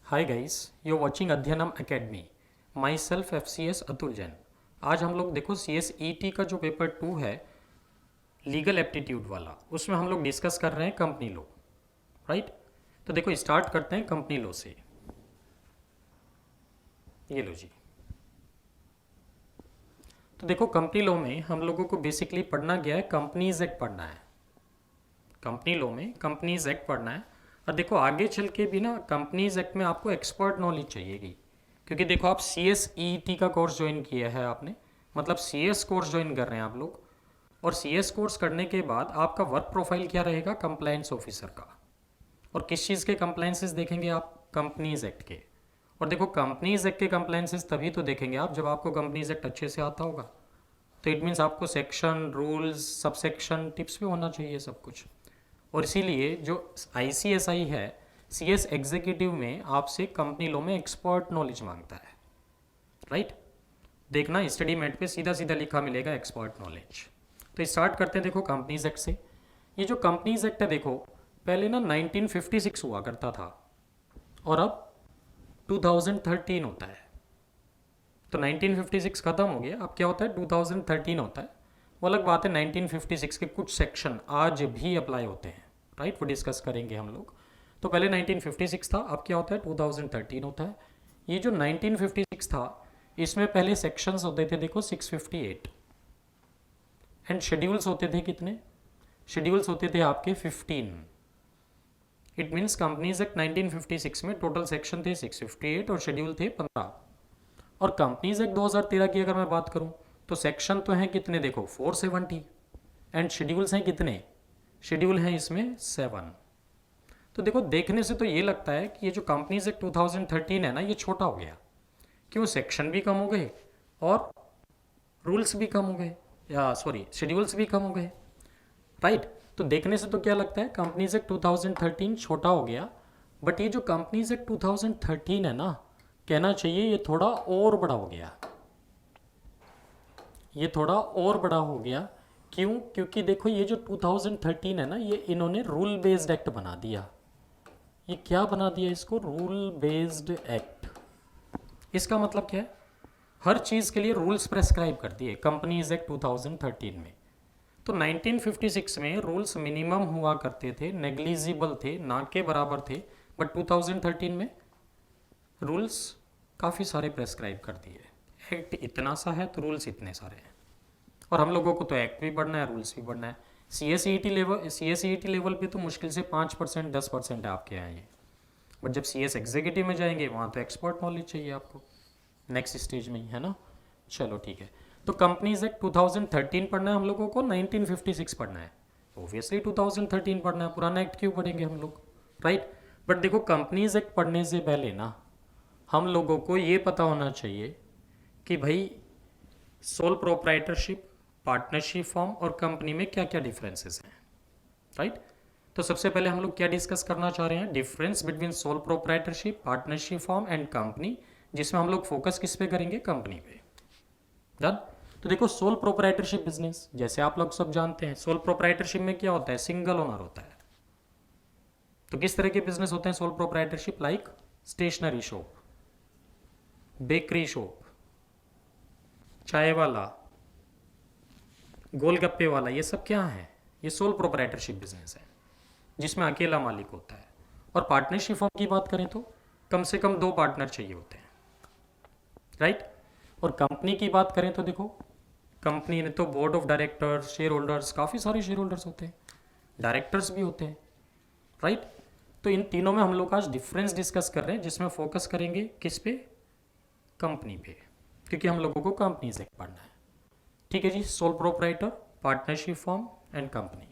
Hi guys, you watching Adhyayanam academy. Myself FCS Atul Jain. आज हम लोग देखो CSET का जो पेपर 2 है लीगल एप्टीट्यूड वाला, उसमें हम लोग डिस्कस कर रहे हैं कंपनी लॉ। राइट, तो देखो स्टार्ट करते हैं कंपनी लॉ से। ये लो जी। तो देखो कंपनी लॉ में हम लोगों को बेसिकली पढ़ना गया है, कंपनीज एक्ट पढ़ना है। कंपनी लॉ में कंपनीज एक्ट पढ़ना है। और देखो आगे चल के भी ना कंपनीज एक्ट में आपको एक्सपर्ट नॉलेज चाहिएगी, क्योंकि देखो आप CSET का कोर्स ज्वाइन किया है आपने, मतलब CS कोर्स ज्वाइन कर रहे हैं आप लोग। और CS कोर्स करने के बाद आपका वर्क प्रोफाइल क्या रहेगा, कंप्लायंस ऑफिसर का। और किस चीज़ के कंप्लायंसेस देखेंगे आप, कंपनीज एक्ट के। और देखो कंपनीज एक्ट के कंप्लायंसेस तभी तो देखेंगे आप जब आपको कंपनीज एक्ट अच्छे से आता होगा। तो इट मीन्स आपको सेक्शन, रूल्स, सबसेक्शन, टिप्स भी होना चाहिए सब कुछ। और इसीलिए जो ICSI है, CS एग्जीक्यूटिव में आपसे कंपनी लॉ में एक्सपर्ट नॉलेज मांगता है। राइट, देखना स्टडी मेट पे सीधा सीधा लिखा मिलेगा एक्सपर्ट नॉलेज। तो स्टार्ट करते हैं देखो कंपनीज एक्ट से। ये जो कंपनीज एक्ट है देखो, पहले ना 1956 हुआ करता था और अब 2013 होता है। तो 1956 खत्म हो गया, अब क्या होता है 2013 होता है। वो अलग बात है, 1956 के कुछ सेक्शन आज भी अप्लाई होते हैं। राइट, वो डिस्कस करेंगे हम लोग। तो पहले 1956 था, अब क्या होता है 2013 होता है। ये जो 1956 था इसमें पहले सेक्शंस होते थे देखो 658, एंड शेड्यूल्स होते थे कितने, शेड्यूल्स होते थे आपके 15। इट मीन्स कंपनीज एक्ट 1956 में टोटल सेक्शन थे 658 और शेड्यूल थे 15। और कंपनीज एक्ट 2013 की अगर मैं बात करूं तो सेक्शन तो हैं कितने देखो 470, एंड शेड्यूल्स हैं कितने, शेड्यूल हैं इसमें 7। तो देखो देखने से तो ये लगता है कि ये जो कंपनीज एक्ट 2013 है ना, ये छोटा हो गया। क्यों, सेक्शन भी कम हो गए और रूल्स भी कम हो गए, या सॉरी शेड्यूल्स भी कम हो गए। राइट, तो देखने से तो क्या लगता है कंपनीज एक्ट 2013 छोटा हो गया। बट ये जो कंपनीज एक्ट 2013 है ना, कहना चाहिए ये थोड़ा और बड़ा हो गया, ये थोड़ा और बड़ा हो गया। क्यों, क्योंकि देखो ये जो 2013 है ना, ये इन्होंने रूल बेस्ड एक्ट बना दिया। ये क्या बना दिया इसको, रूल बेस्ड एक्ट। इसका मतलब क्या है, हर चीज़ के लिए रूल्स प्रेस्क्राइब कर दिए कंपनीज एक्ट 2013 में। तो 1956 में रूल्स मिनिमम हुआ करते थे, नेग्लिजिबल थे, ना के बराबर थे। बट 2013 में रूल्स काफ़ी सारे प्रेस्क्राइब कर दिए। एक्ट इतना सा है तो रूल्स इतने सारे हैं। और हम लोगों को तो एक्ट भी पढ़ना है, रूल्स भी पढ़ना है। CSET लेवल पे तो मुश्किल से 5% 10% है आपके यहाँ ये। बट जब CS एग्जीक्यूटिव में जाएंगे वहाँ तो एक्सपर्ट नॉलेज चाहिए आपको, नेक्स्ट स्टेज में ही, है ना। चलो ठीक है, तो कंपनीज एक्ट 2013 पढ़ना है हम लोगों को, 1956 पढ़ना है। ऑब्वियसली 2013 पढ़ना है, पुराना एक्ट क्यों पढ़ेंगे हम लोग। राइट, बट देखो कंपनीज एक्ट पढ़ने से पहले ना हम लोगों को ये पता होना चाहिए कि भाई सोल प्रोप्राइटरशिप, पार्टनरशिप फॉर्म और कंपनी में क्या क्या डिफरेंसेस हैं। राइट, तो सबसे पहले हम लोग क्या डिस्कस करना चाह रहे हैं, difference between sole proprietorship, partnership firm and company, जिसमें हम लोग फोकस किस पे करेंगे, कंपनी पे। डन। तो देखो सोल प्रोप्राइटरशिप बिजनेस, जैसे आप लोग सब जानते हैं, सोल प्रोप्राइटरशिप में क्या होता है, सिंगल ओनर होता है। तो किस तरह के बिजनेस होते हैं sole proprietorship, like stationery shop, bakery shop, चाय वाला, गोलगप्पे वाला, ये सब क्या है, ये सोल प्रोप्राइटरशिप बिजनेस है जिसमें अकेला मालिक होता है। और पार्टनरशिप फॉर्म की बात करें तो कम से कम 2 पार्टनर चाहिए होते हैं। राइट, और कंपनी की बात करें तो देखो कंपनी ने तो board of directors, share holders, काफ़ी सारे शेयर होल्डर्स होते हैं, डायरेक्टर्स भी होते हैं। राइट, तो इन तीनों में हम लोग आज डिफरेंस डिस्कस कर रहे हैं, जिसमें फोकस करेंगे किस पे, कंपनी पे, क्योंकि हम लोगों को कंपनीज एक्ट पढ़ना है। ठीक है जी, sole proprietor, partnership firm and company.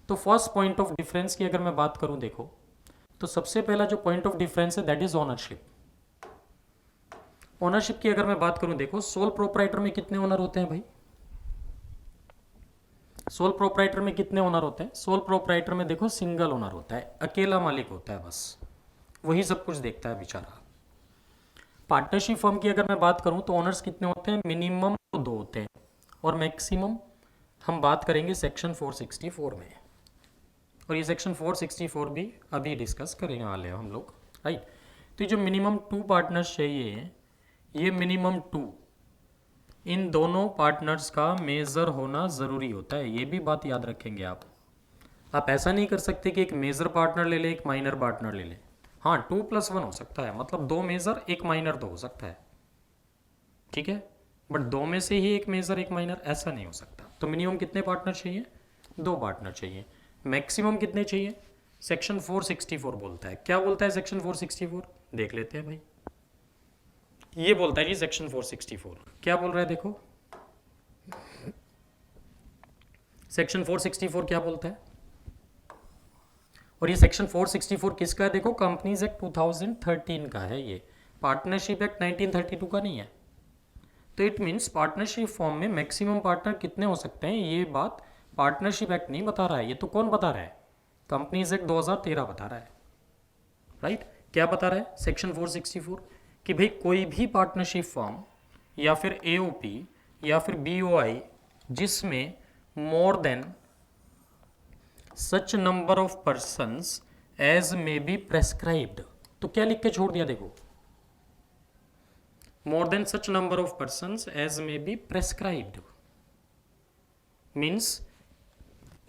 तो फर्स्ट पॉइंट ऑफ डिफरेंस की अगर मैं बात करूं देखो, तो सबसे पहला जो पॉइंट ऑफ डिफरेंस है दैट इज ओनरशिप। ओनरशिप की अगर मैं बात करूं देखो, सोल प्रोप्राइटर में कितने ओनर होते हैं भाई, सोल प्रोप्राइटर में कितने ओनर होते हैं, सोल प्रोप्राइटर में देखो सिंगल ओनर होता है, अकेला मालिक होता है, बस वही सब कुछ देखता है बेचारा। पार्टनरशिप फर्म की अगर मैं बात करूं तो ओनर्स कितने होते हैं, मिनिमम तो 2 होते हैं, और मैक्सिमम हम बात करेंगे सेक्शन 464 में। और ये सेक्शन 464 भी अभी डिस्कस करेंगे वाले हम लोग। राइट, तो जो मिनिमम 2 पार्टनर्स चाहिए, ये मिनिमम 2, इन दोनों पार्टनर्स का मेजर होना ज़रूरी होता है। ये भी बात याद रखेंगे आप ऐसा नहीं कर सकते कि एक मेजर पार्टनर ले ले, एक माइनर पार्टनर ले ले। हाँ, 2+1 हो सकता है, मतलब 2 मेजर 1 माइनर तो हो सकता है, ठीक है, बट 2 में से ही एक मेजर 1 माइनर ऐसा नहीं हो सकता। तो मिनिमम कितने पार्टनर चाहिए? 2 पार्टनर चाहिए। मैक्सिमम कितने चाहिए? सेक्शन 464 बोलता है। क्या बोलता है सेक्शन 464? देख लेते हैं भाई। ये बोलता है जी सेक्शन 464 क्या बोल रहा है, देखो सेक्शन 464 क्या बोलता है। और ये सेक्शन 464 किसका है? देखो कंपनीज एक्ट 2013 का है, ये पार्टनरशिप एक्ट 1932 का नहीं है। तो इट मीन्स पार्टनरशिप फॉर्म में मैक्सिमम पार्टनर कितने हो सकते हैं, ये बात पार्टनरशिप एक्ट नहीं बता रहा है, ये तो कौन बता रहा है? कंपनीज एक्ट 2013 बता रहा है, राइट। क्या बता रहा है सेक्शन 464? कि भाई कोई भी पार्टनरशिप फॉर्म या फिर एओपी या फिर बीओआई जिसमें more than such number of persons as may be prescribed, तो क्या लिख के छोड़ दिया, देखो more than such number of persons as may be prescribed means,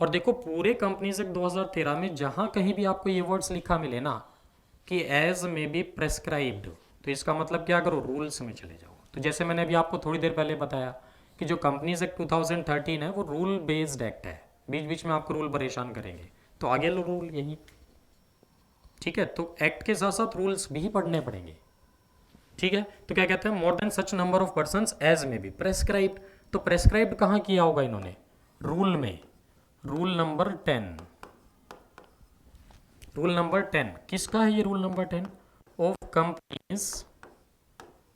और देखो पूरे कंपनीज एक्ट 2013 में जहां कहीं भी आपको ये वर्ड्स लिखा मिले ना कि एज मे बी प्रेस्क्राइब्ड, तो इसका मतलब क्या करो, रूल्स में चले जाओ। तो जैसे मैंने अभी आपको थोड़ी देर पहले बताया कि जो कंपनीज एक्ट 2013 है वो रूल बेस्ड एक्ट है, बीच बीच में आपको रूल परेशान करेंगे, तो आगे लो रूल यही, ठीक है। तो एक्ट के साथ साथ रूल्स भी पढ़ने पड़ेंगे, ठीक है। तो क्या कहते हैं, more than such number of persons as may be prescribed, तो प्रेस्क्राइब्ड कहाँ किया होगा इन्होंने? रूल में, रूल नंबर 10, रूल नंबर 10 किसका है? ये rule number 10 of companies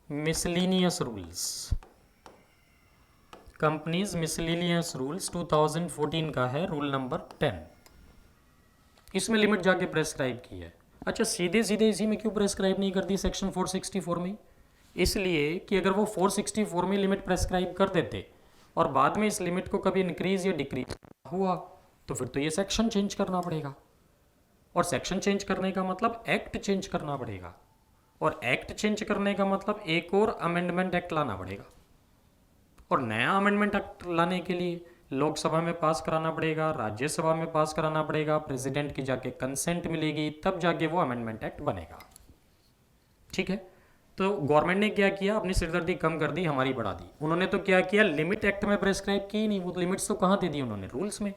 miscellaneous rules, companies miscellaneous rules 2014 का है रूल नंबर 10। इसमें लिमिट जाके प्रेस्क्राइब की है। अच्छा, सीधे सीधे इसी में क्यों प्रेस्क्राइब नहीं कर दी सेक्शन 464 में? इसलिए कि अगर वो 464 में लिमिट प्रेस्क्राइब कर देते और बाद में इस लिमिट को कभी इंक्रीज या डिक्रीज हुआ तो फिर तो ये सेक्शन चेंज करना पड़ेगा, और सेक्शन चेंज करने का मतलब एक्ट चेंज करना पड़ेगा, और एक्ट चेंज करने का मतलब एक और अमेंडमेंट एक्ट लाना पड़ेगा, और नया अमेंडमेंट एक्ट लाने के लिए लोकसभा में पास कराना पड़ेगा, राज्यसभा में पास कराना पड़ेगा, प्रेसिडेंट की जाके कंसेंट मिलेगी, तब जाके वो अमेंडमेंट एक्ट बनेगा, ठीक है। तो गवर्नमेंट ने क्या किया, अपनी सिरदर्दी कम कर दी, हमारी बढ़ा दी। उन्होंने तो क्या किया, लिमिट एक्ट में प्रेस्क्राइब की नहीं, वो लिमिट्स तो कहाँ दे दी उन्होंने? रूल्स में।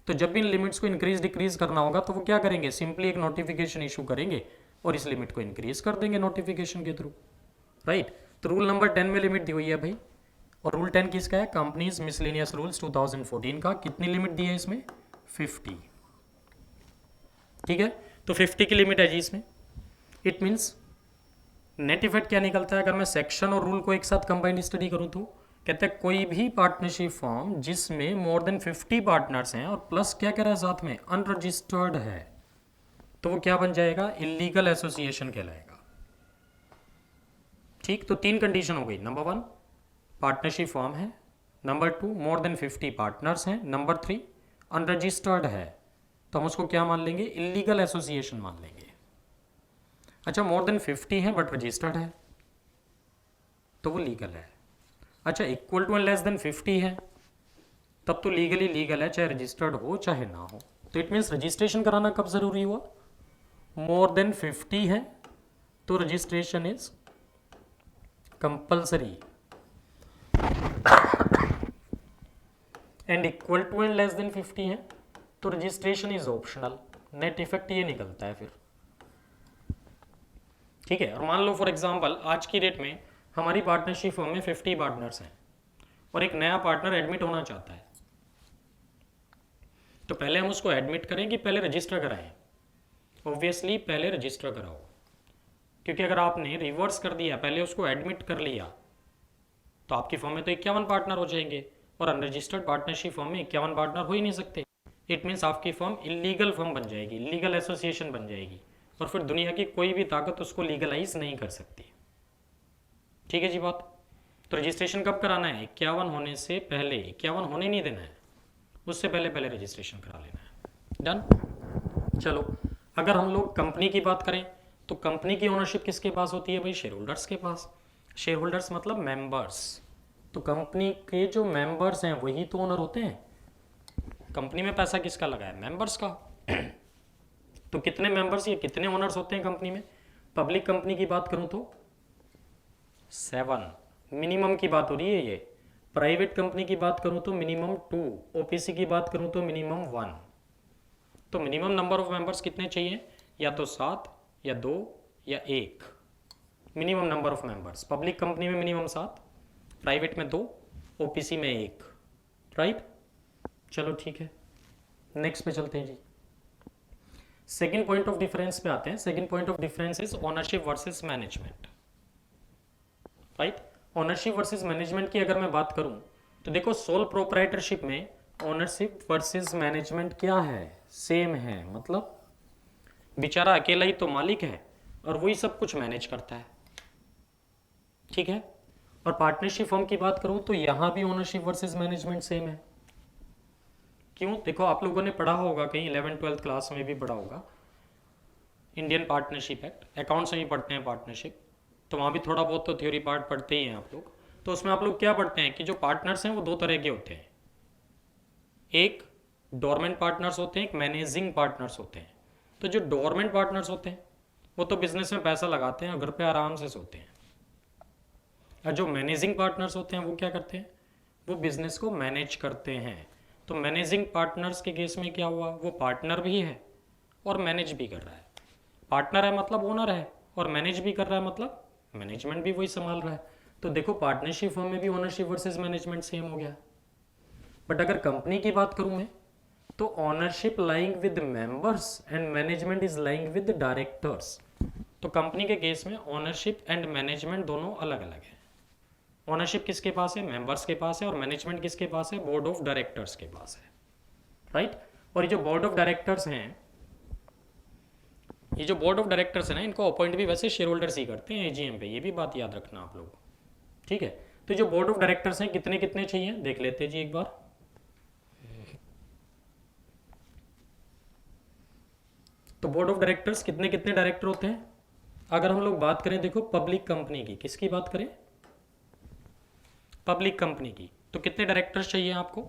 तो जब भी इन लिमिट्स को इंक्रीज डिक्रीज करना होगा तो वो क्या करेंगे, सिंपली एक नोटिफिकेशन इशू करेंगे और इस लिमिट को इंक्रीज कर देंगे नोटिफिकेशन के थ्रू, राइट। तो रूल नंबर 10 में लिमिट दी हुई है भाई, और रूल 10 किसका है? कंपनीज मिसलेनियस रूल्स 2014 का। कितनी लिमिट दी है इसमें? 50, ठीक है। तो 50 की लिमिट है जी इसमें। इट मीन्स नेट इफेक्ट क्या निकलता है अगर मैं सेक्शन और रूल को एक साथ कंबाइंड स्टडी करूं तो? कहते हैं कोई भी पार्टनरशिप फॉर्म जिसमें मोर देन 50 पार्टनर्स हैं और प्लस क्या कह रहा है साथ में, अनरजिस्टर्ड है, तो वो क्या बन जाएगा? इलीगल एसोसिएशन कहलाएगा, ठीक। तो 3 कंडीशन हो गई। नंबर 1 पार्टनरशिप फॉर्म है, नंबर 2 मोर देन 50 पार्टनर्स हैं, नंबर 3 अनरजिस्टर्ड है, तो हम उसको क्या मान लेंगे? इलीगल एसोसिएशन मान लेंगे। अच्छा, मोर देन 50 है बट रजिस्टर्ड है तो वो लीगल है। अच्छा, equal to and less than 50 है तब तो लीगली लीगल है, चाहे रजिस्टर्ड हो चाहे ना हो। तो इट मीन्स रजिस्ट्रेशन कराना कब जरूरी हुआ? मोर देन 50 है तो registration is compulsory, and equal to and less than 50 है तो registration is optional. Net effect ये निकलता है फिर, ठीक है। और मान लो फॉर एग्जांपल आज की डेट में हमारी पार्टनरशिप फॉर्म में 50 पार्टनर्स हैं और एक नया पार्टनर एडमिट होना चाहता है, तो पहले हम उसको एडमिट करें कि पहले रजिस्टर कराएं? ऑब्वियसली पहले रजिस्टर कराओ, क्योंकि अगर आपने रिवर्स कर दिया, पहले उसको एडमिट कर लिया, तो आपकी फॉर्म में तो 51 पार्टनर हो जाएंगे और अनरजिस्टर्ड पार्टनरशिप फॉर्म में 51 पार्टनर हो ही नहीं सकते। इट मीन्स आपकी फॉर्म इलीगल फॉर्म बन जाएगी, लीगल एसोसिएशन बन जाएगी, और फिर दुनिया की कोई भी ताकत उसको लीगलाइज नहीं कर सकती, ठीक है जी बात। तो रजिस्ट्रेशन कब कराना है? 51 होने से पहले, 51 होने नहीं देना है, उससे पहले पहले रजिस्ट्रेशन करा लेना है। डन। चलो, अगर हम लोग कंपनी की बात करें तो कंपनी की ओनरशिप किसके पास होती है भाई? शेयर होल्डर्स के पास। शेयर होल्डर्स मतलब मेंबर्स। तो कंपनी के जो मेंबर्स हैं वही तो ओनर होते हैं। कंपनी में पैसा किसका लगा है? मेंबर्स का। तो कितने मेंबर्स या कितने ओनर्स होते हैं कंपनी में? पब्लिक कंपनी की बात करूं तो 7, मिनिमम की बात हो रही है ये। प्राइवेट कंपनी की बात करूं तो मिनिमम 2, ओपीसी की बात करूं तो मिनिमम 1। तो मिनिमम नंबर ऑफ मेंबर्स कितने चाहिए? या तो 7 या 2 या 1। Minimum number of members public company में मिनिमम 7, प्राइवेट में 2, ओपीसी में 1। राइट, चलो ठीक है, नेक्स्ट पे चलते हैं जी। सेकेंड पॉइंट ऑफ डिफरेंस पे आते हैं। Second point of difference is ownership versus management. Right, ownership versus management की अगर मैं बात करूं तो देखो, सोल प्रोप्राइटरशिप में ओनरशिप वर्सेस मैनेजमेंट क्या है? सेम है। मतलब बेचारा अकेला ही तो मालिक है और वही सब कुछ मैनेज करता है। ठीक है। और पार्टनरशिप फर्म की बात करूं तो यहां भी ओनरशिप वर्सेस मैनेजमेंट सेम है। क्यों? देखो, आप लोगों ने पढ़ा होगा कहीं 11th-12th क्लास में भी पढ़ा होगा इंडियन पार्टनरशिप एक्ट, अकाउंट्स में भी पढ़ते हैं पार्टनरशिप, तो वहाँ भी थोड़ा बहुत तो थ्योरी पार्ट पढ़ते ही हैं आप लोग। तो उसमें आप लोग क्या पढ़ते हैं कि जो पार्टनर्स हैं वो 2 तरह के होते हैं। एक डोरमेंट पार्टनर्स होते हैं, एक मैनेजिंग पार्टनर्स होते हैं। तो जो डोरमेंट पार्टनर्स होते हैं वो तो बिजनेस में पैसा लगाते हैं और घर पे आराम से सोते हैं। और जो मैनेजिंग पार्टनर्स होते हैं वो क्या करते हैं? वो बिजनेस को मैनेज करते हैं। तो मैनेजिंग पार्टनर्स के केस में क्या हुआ? वो पार्टनर भी है और मैनेज भी कर रहा है। पार्टनर है मतलब ओनर है, और मैनेज भी कर रहा है मतलब मैनेजमेंट भी वही संभाल रहा है। तो देखो, पार्टनरशिप फर्म में भी ओनरशिप वर्सेस मैनेजमेंट सेम हो गया। बट अगर कंपनी की बात करूं मैं तो ownership lying with members and management is lying with directors. तो कंपनी के केस में ओनरशिप एंड मैनेजमेंट दोनों अलग अलग है। ओनरशिप किसके पास है? मेंबर्स के पास है। और मैनेजमेंट किसके पास है? बोर्ड ऑफ डायरेक्टर्स के पास है। राइट। और ये जो बोर्ड ऑफ डायरेक्टर्स हैं, ये जो बोर्ड ऑफ डायरेक्टर्स है ना, इनको अपॉइंट भी वैसे शेयर होल्डर्स ही करते हैं एजीएम पे। ये भी बात याद रखना आप लोग। ठीक है। तो जो बोर्ड ऑफ डायरेक्टर्स हैं कितने कितने चाहिए देख लेते हैं जी एक बार। तो बोर्ड ऑफ डायरेक्टर्स कितने कितने डायरेक्टर होते हैं? अगर हम लोग बात करें, देखो पब्लिक कंपनी की, किसकी बात करें? पब्लिक कंपनी की, तो कितने डायरेक्टर्स चाहिए आपको?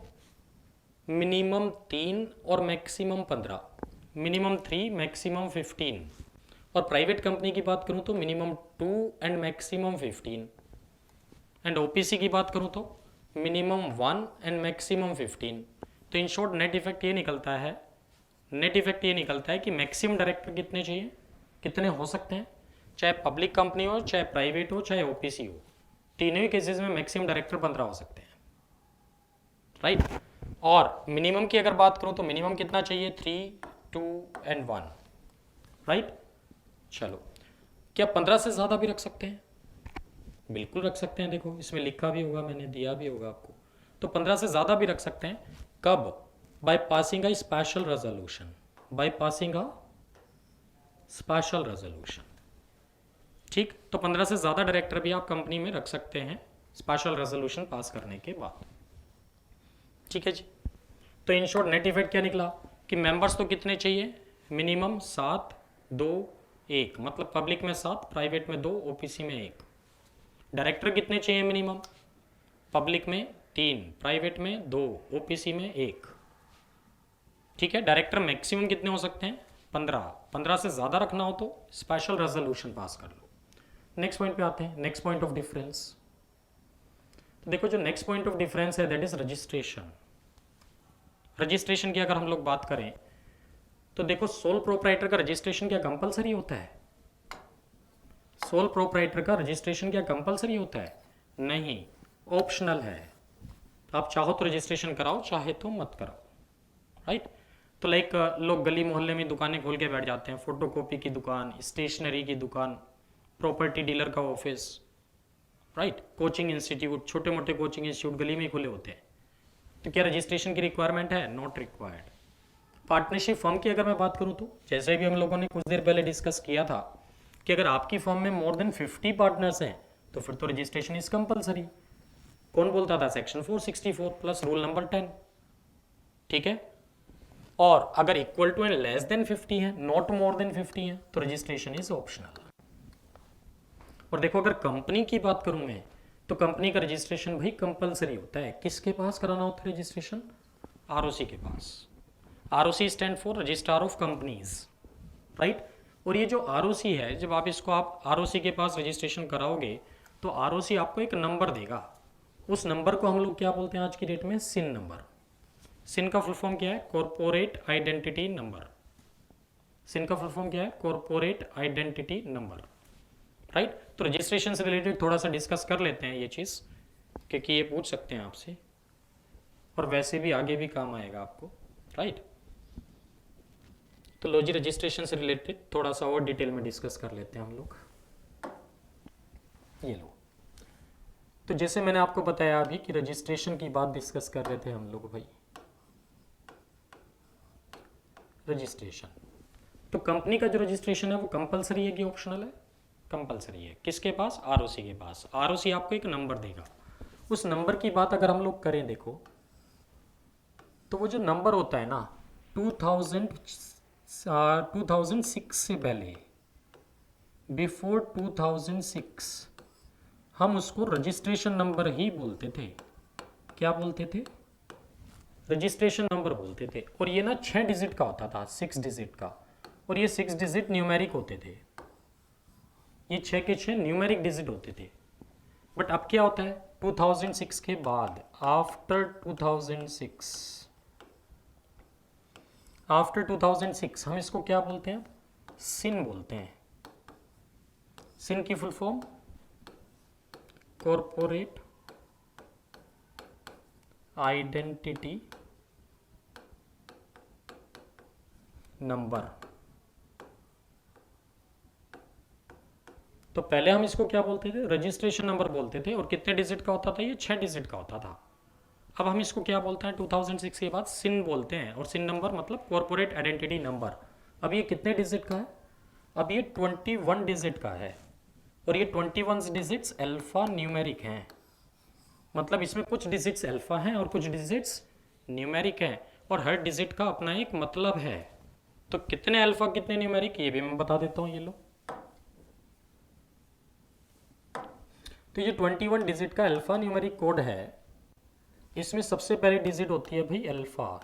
मिनिमम 3 और मैक्सिमम 15। Minimum 3, maximum 15। और प्राइवेट कंपनी की बात करूं तो minimum 2 and maximum 15। And OPC की बात करूं तो मिनिमम 1 एंड मैक्सिमम 15। तो इन शॉर्ट नेट इफेक्ट ये निकलता है, कि मैक्सिमम डायरेक्टर कितने चाहिए, कितने हो सकते हैं, चाहे पब्लिक कंपनी हो, चाहे प्राइवेट हो, चाहे ओपीसी हो, तीनों ही केसेस में मैक्सिमम डायरेक्टर 15 हो सकते हैं। राइट। और मिनिमम की अगर बात करूं तो मिनिमम कितना चाहिए? 3, 2 एंड 1। राइट। चलो, क्या 15 से ज़्यादा भी रख सकते हैं? बिल्कुल रख सकते हैं। देखो, इसमें लिखा भी होगा, मैंने दिया भी होगा आपको। तो 15 से ज़्यादा भी रख सकते हैं। कब? By passing a special resolution. By passing a special resolution. ठीक। तो 15 से ज़्यादा डायरेक्टर भी आप कंपनी में रख सकते हैं स्पेशल रेजोल्यूशन पास करने के बाद। ठीक है जी। तो इन शॉर्ट नेट इफेक्ट क्या निकला कि मेंबर्स तो कितने चाहिए? मिनिमम 7, 2, 1। मतलब पब्लिक में 7, प्राइवेट में 2, ओपीसी में 1। डायरेक्टर कितने चाहिए मिनिमम? पब्लिक में 3, प्राइवेट में 2, ओपीसी में 1। ठीक है। डायरेक्टर मैक्सिमम कितने हो सकते हैं? 15। 15 से ज़्यादा रखना हो तो स्पेशल रेजोल्यूशन पास कर लो। नेक्स्ट पॉइंट पे आते हैं, नेक्स्ट पॉइंट ऑफ डिफरेंस। तो देखो, जो नेक्स्ट पॉइंट ऑफ डिफरेंस है दैट इज रजिस्ट्रेशन। रजिस्ट्रेशन की अगर हम लोग बात करें तो देखो, सोल प्रोप्राइटर का रजिस्ट्रेशन क्या कंपलसरी होता है? सोल प्रोप्राइटर का रजिस्ट्रेशन क्या कंपलसरी होता है? नहीं, ऑप्शनल है। आप चाहो तो रजिस्ट्रेशन कराओ, चाहे तो मत कराओ। राइट। तो लाइक लोग गली मोहल्ले में दुकानें खोल के बैठ जाते हैं, फोटोकॉपी की दुकान, स्टेशनरी की दुकान, प्रॉपर्टी डीलर का ऑफिस, राइट, कोचिंग इंस्टीट्यूट, छोटे मोटे कोचिंग इंस्टीट्यूट गली में ही खुले होते हैं। तो क्या रजिस्ट्रेशन की रिक्वायरमेंट है? Not required. पार्टनरशिप फर्म की अगर मैं बात करूं तो जैसे भी हम लोगों ने कुछ देर पहले डिस्कस किया था कि अगर आपकी फर्म में मोर देन 50 पार्टनर्स हैं तो फिर तो रजिस्ट्रेशन इज कंपलसरी। कौन बोलता था? Section 464 plus rule number 10। ठीक है। और अगर equal to and less than 50 है, नॉट मोर देन 50 है, तो रजिस्ट्रेशन इज ऑप्शनल। और देखो अगर कंपनी की बात करूं मैं, तो कंपनी का रजिस्ट्रेशन भाई कंपलसरी होता है। किसके पास कराना होता है रजिस्ट्रेशन? आरओसी के पास। ROC stand for registrar of companies, right. और ये जो आरओसी है, जब आप इसको आप आरओसी के पास रजिस्ट्रेशन कराओगे तो आरओसी आपको एक नंबर देगा। उस नंबर को हम लोग क्या बोलते हैं आज की डेट में? सिन नंबर। सिन का फुल फॉर्म क्या है? Corporate identity number. सिन का फुल फॉर्म क्या है? Corporate identity number, right. तो रजिस्ट्रेशन से रिलेटेड थोड़ा सा डिस्कस कर लेते हैं ये चीज़, क्योंकि ये पूछ सकते हैं आपसे और वैसे भी आगे भी काम आएगा आपको, राइट। तो लो जी, रजिस्ट्रेशन से रिलेटेड थोड़ा सा और डिटेल में डिस्कस कर लेते हैं हम लोग। ये लो, तो जैसे मैंने आपको बताया अभी कि रजिस्ट्रेशन की बात डिस्कस कर रहे थे हम लोग भाई। रजिस्ट्रेशन, तो कंपनी का जो रजिस्ट्रेशन है वो कंपलसरी है कि ऑप्शनल है? कंपलसरी है। किसके पास? आरओसी के पास। आरओसी आपको एक नंबर देगा। उस नंबर की बात अगर हम लोग करें देखो, तो वो जो नंबर होता है ना 2006 से पहले, बिफोर 2006, हम उसको रजिस्ट्रेशन नंबर ही बोलते थे। क्या बोलते थे? रजिस्ट्रेशन नंबर बोलते थे। और ये ना 6 डिजिट का होता था, 6 डिजिट का। और ये 6 डिजिट न्यूमेरिक होते थे। ये 6 के 6 न्यूमेरिक डिजिट होते थे। बट अब क्या होता है 2006 के बाद, आफ्टर 2006 हम इसको क्या बोलते हैं? सिन बोलते हैं। सिन की full form corporate identity number. तो पहले हम इसको क्या बोलते थे? रजिस्ट्रेशन नंबर बोलते थे। और कितने डिजिट का होता था? ये 6 डिजिट का होता था। अब हम इसको क्या बोलते हैं? 2006 के बाद सिन बोलते हैं। और सिन नंबर मतलब कॉर्पोरेट आइडेंटिटी नंबर। अब ये कितने डिजिट का है? अब ये 21 डिजिट का है। और ये 21 डिजिट्स अल्फा न्यूमेरिक हैं। मतलब इसमें कुछ डिजिट्स अल्फा हैं और कुछ डिजिट्स न्यूमेरिक हैं। और हर डिजिट का अपना एक मतलब है। तो कितने अल्फा कितने न्यूमेरिक, ये भी मैं बता देता हूँ। ये लो, तो ये 21 डिजिट का अल्फा न्यूमेरिक कोड है। इसमें सबसे पहली डिजिट होती है भाई अल्फा,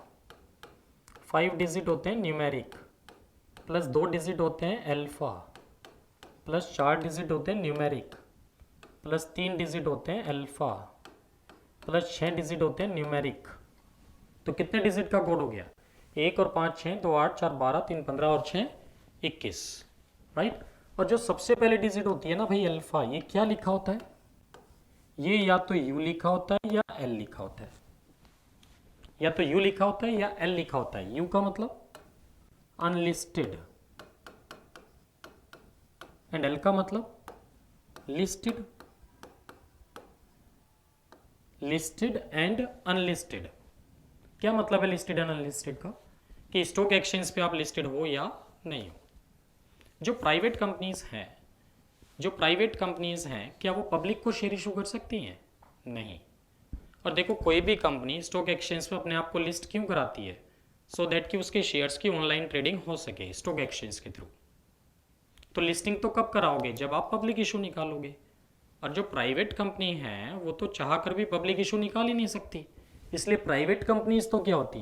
5 डिजिट होते हैं न्यूमेरिक, प्लस 2 डिजिट होते हैं अल्फा, प्लस 4 डिजिट होते हैं न्यूमेरिक, प्लस 3 डिजिट होते हैं अल्फा, प्लस 6 डिजिट होते हैं न्यूमेरिक। तो कितने डिजिट का कोड हो गया? 1 और 5 6, 2 8, 4 12, 3 15 और 6 21, राइट। और जो सबसे पहले डिजिट होती है ना भाई अल्फा, ये क्या लिखा होता है? ये या तो यू लिखा होता है या एल लिखा होता है। या तो यू लिखा होता है या एल लिखा होता है। यू का मतलब अनलिस्टेड एंड एल का मतलब लिस्टेड। Listed and unlisted. क्या मतलब है लिस्टेड एंड अनलिस्टेड का? कि स्टॉक एक्सचेंज पे आप लिस्टेड हो या नहीं हो। जो प्राइवेट कंपनीज हैं क्या वो पब्लिक को शेयर इशू कर सकती हैं? नहीं। और देखो कोई भी कंपनी स्टॉक एक्सचेंज पे अपने आप को लिस्ट क्यों कराती है? सो दैट कि उसके शेयर्स की ऑनलाइन ट्रेडिंग हो सके स्टॉक एक्सचेंज के थ्रू। तो लिस्टिंग तो कब कराओगे? जब आप पब्लिक इशू निकालोगे। और जो प्राइवेट कंपनी है वो तो चाह कर भी पब्लिक इशू निकाल ही नहीं सकती। इसलिए प्राइवेट कंपनीज तो क्या होती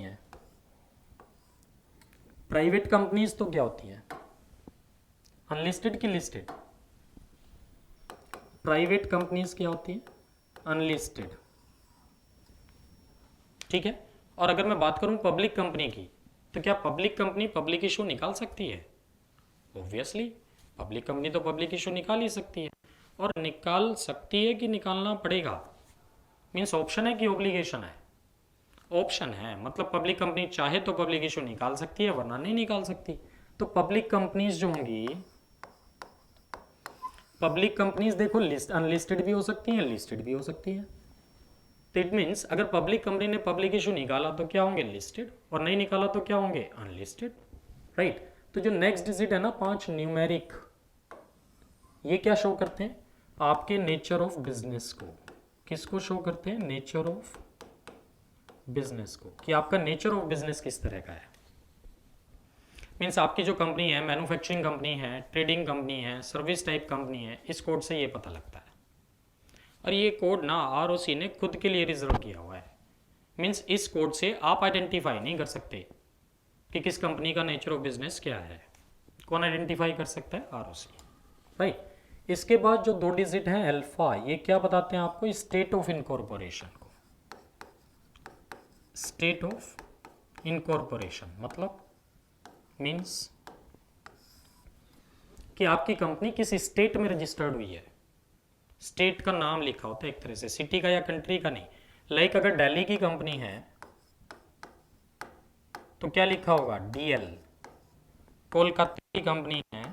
हैं? अनलिस्टेड की लिस्टेड? प्राइवेट कंपनीज क्या होती हैं? अनलिस्टेड, ठीक है। और अगर मैं बात करूं पब्लिक कंपनी की, तो क्या पब्लिक कंपनी पब्लिक इशू निकाल सकती है? ऑब्वियसली पब्लिक कंपनी तो पब्लिक इशू निकाल ही सकती है। और निकाल सकती है कि निकालना पड़ेगा? मीन्स ऑप्शन है कि ऑब्लिगेशन है? ऑप्शन है। मतलब पब्लिक कंपनी चाहे तो पब्लिक इशू निकाल सकती है, वरना नहीं निकाल सकती। तो पब्लिक कंपनीज जो होंगी, पब्लिक कंपनीज देखो अनलिस्टेड भी हो सकती हैं, लिस्टेड भी हो सकती हैं। तो इट मीन्स अगर पब्लिक कंपनी ने पब्लिक इशू निकाला तो क्या होंगे? लिस्टेड। और नहीं निकाला तो क्या होंगे? Unlisted, right. तो जो नेक्स्ट डिजिट है ना 5 न्यूमेरिक, ये क्या शो करते हैं? आपके नेचर ऑफ बिजनेस को। किसको शो करते हैं? नेचर ऑफ बिजनेस को, कि आपका नेचर ऑफ बिजनेस किस तरह का है। मीन्स आपकी जो कंपनी है, मैन्युफैक्चरिंग कंपनी है, ट्रेडिंग कंपनी है, सर्विस टाइप कंपनी है, इस कोड से ये पता लगता है। और ये कोड ना आरओसी ने खुद के लिए रिजर्व किया हुआ है। मीन्स इस कोड से आप आइडेंटिफाई नहीं कर सकते कि किस कंपनी का नेचर ऑफ बिजनेस क्या है। कौन आइडेंटिफाई कर सकता है? ROC, right. इसके बाद जो 2 डिजिट हैं अल्फा, ये क्या बताते हैं आपको? स्टेट ऑफ इनकॉर्पोरेशन को। स्टेट ऑफ इनकॉर्पोरेशन मतलब मीन्स कि आपकी कंपनी किस स्टेट में रजिस्टर्ड हुई है। स्टेट का नाम लिखा होता है एक तरह से, सिटी का या कंट्री का नहीं। लाइक अगर दिल्ली की कंपनी है तो क्या लिखा होगा? डीएल। कोलकाता की कंपनी है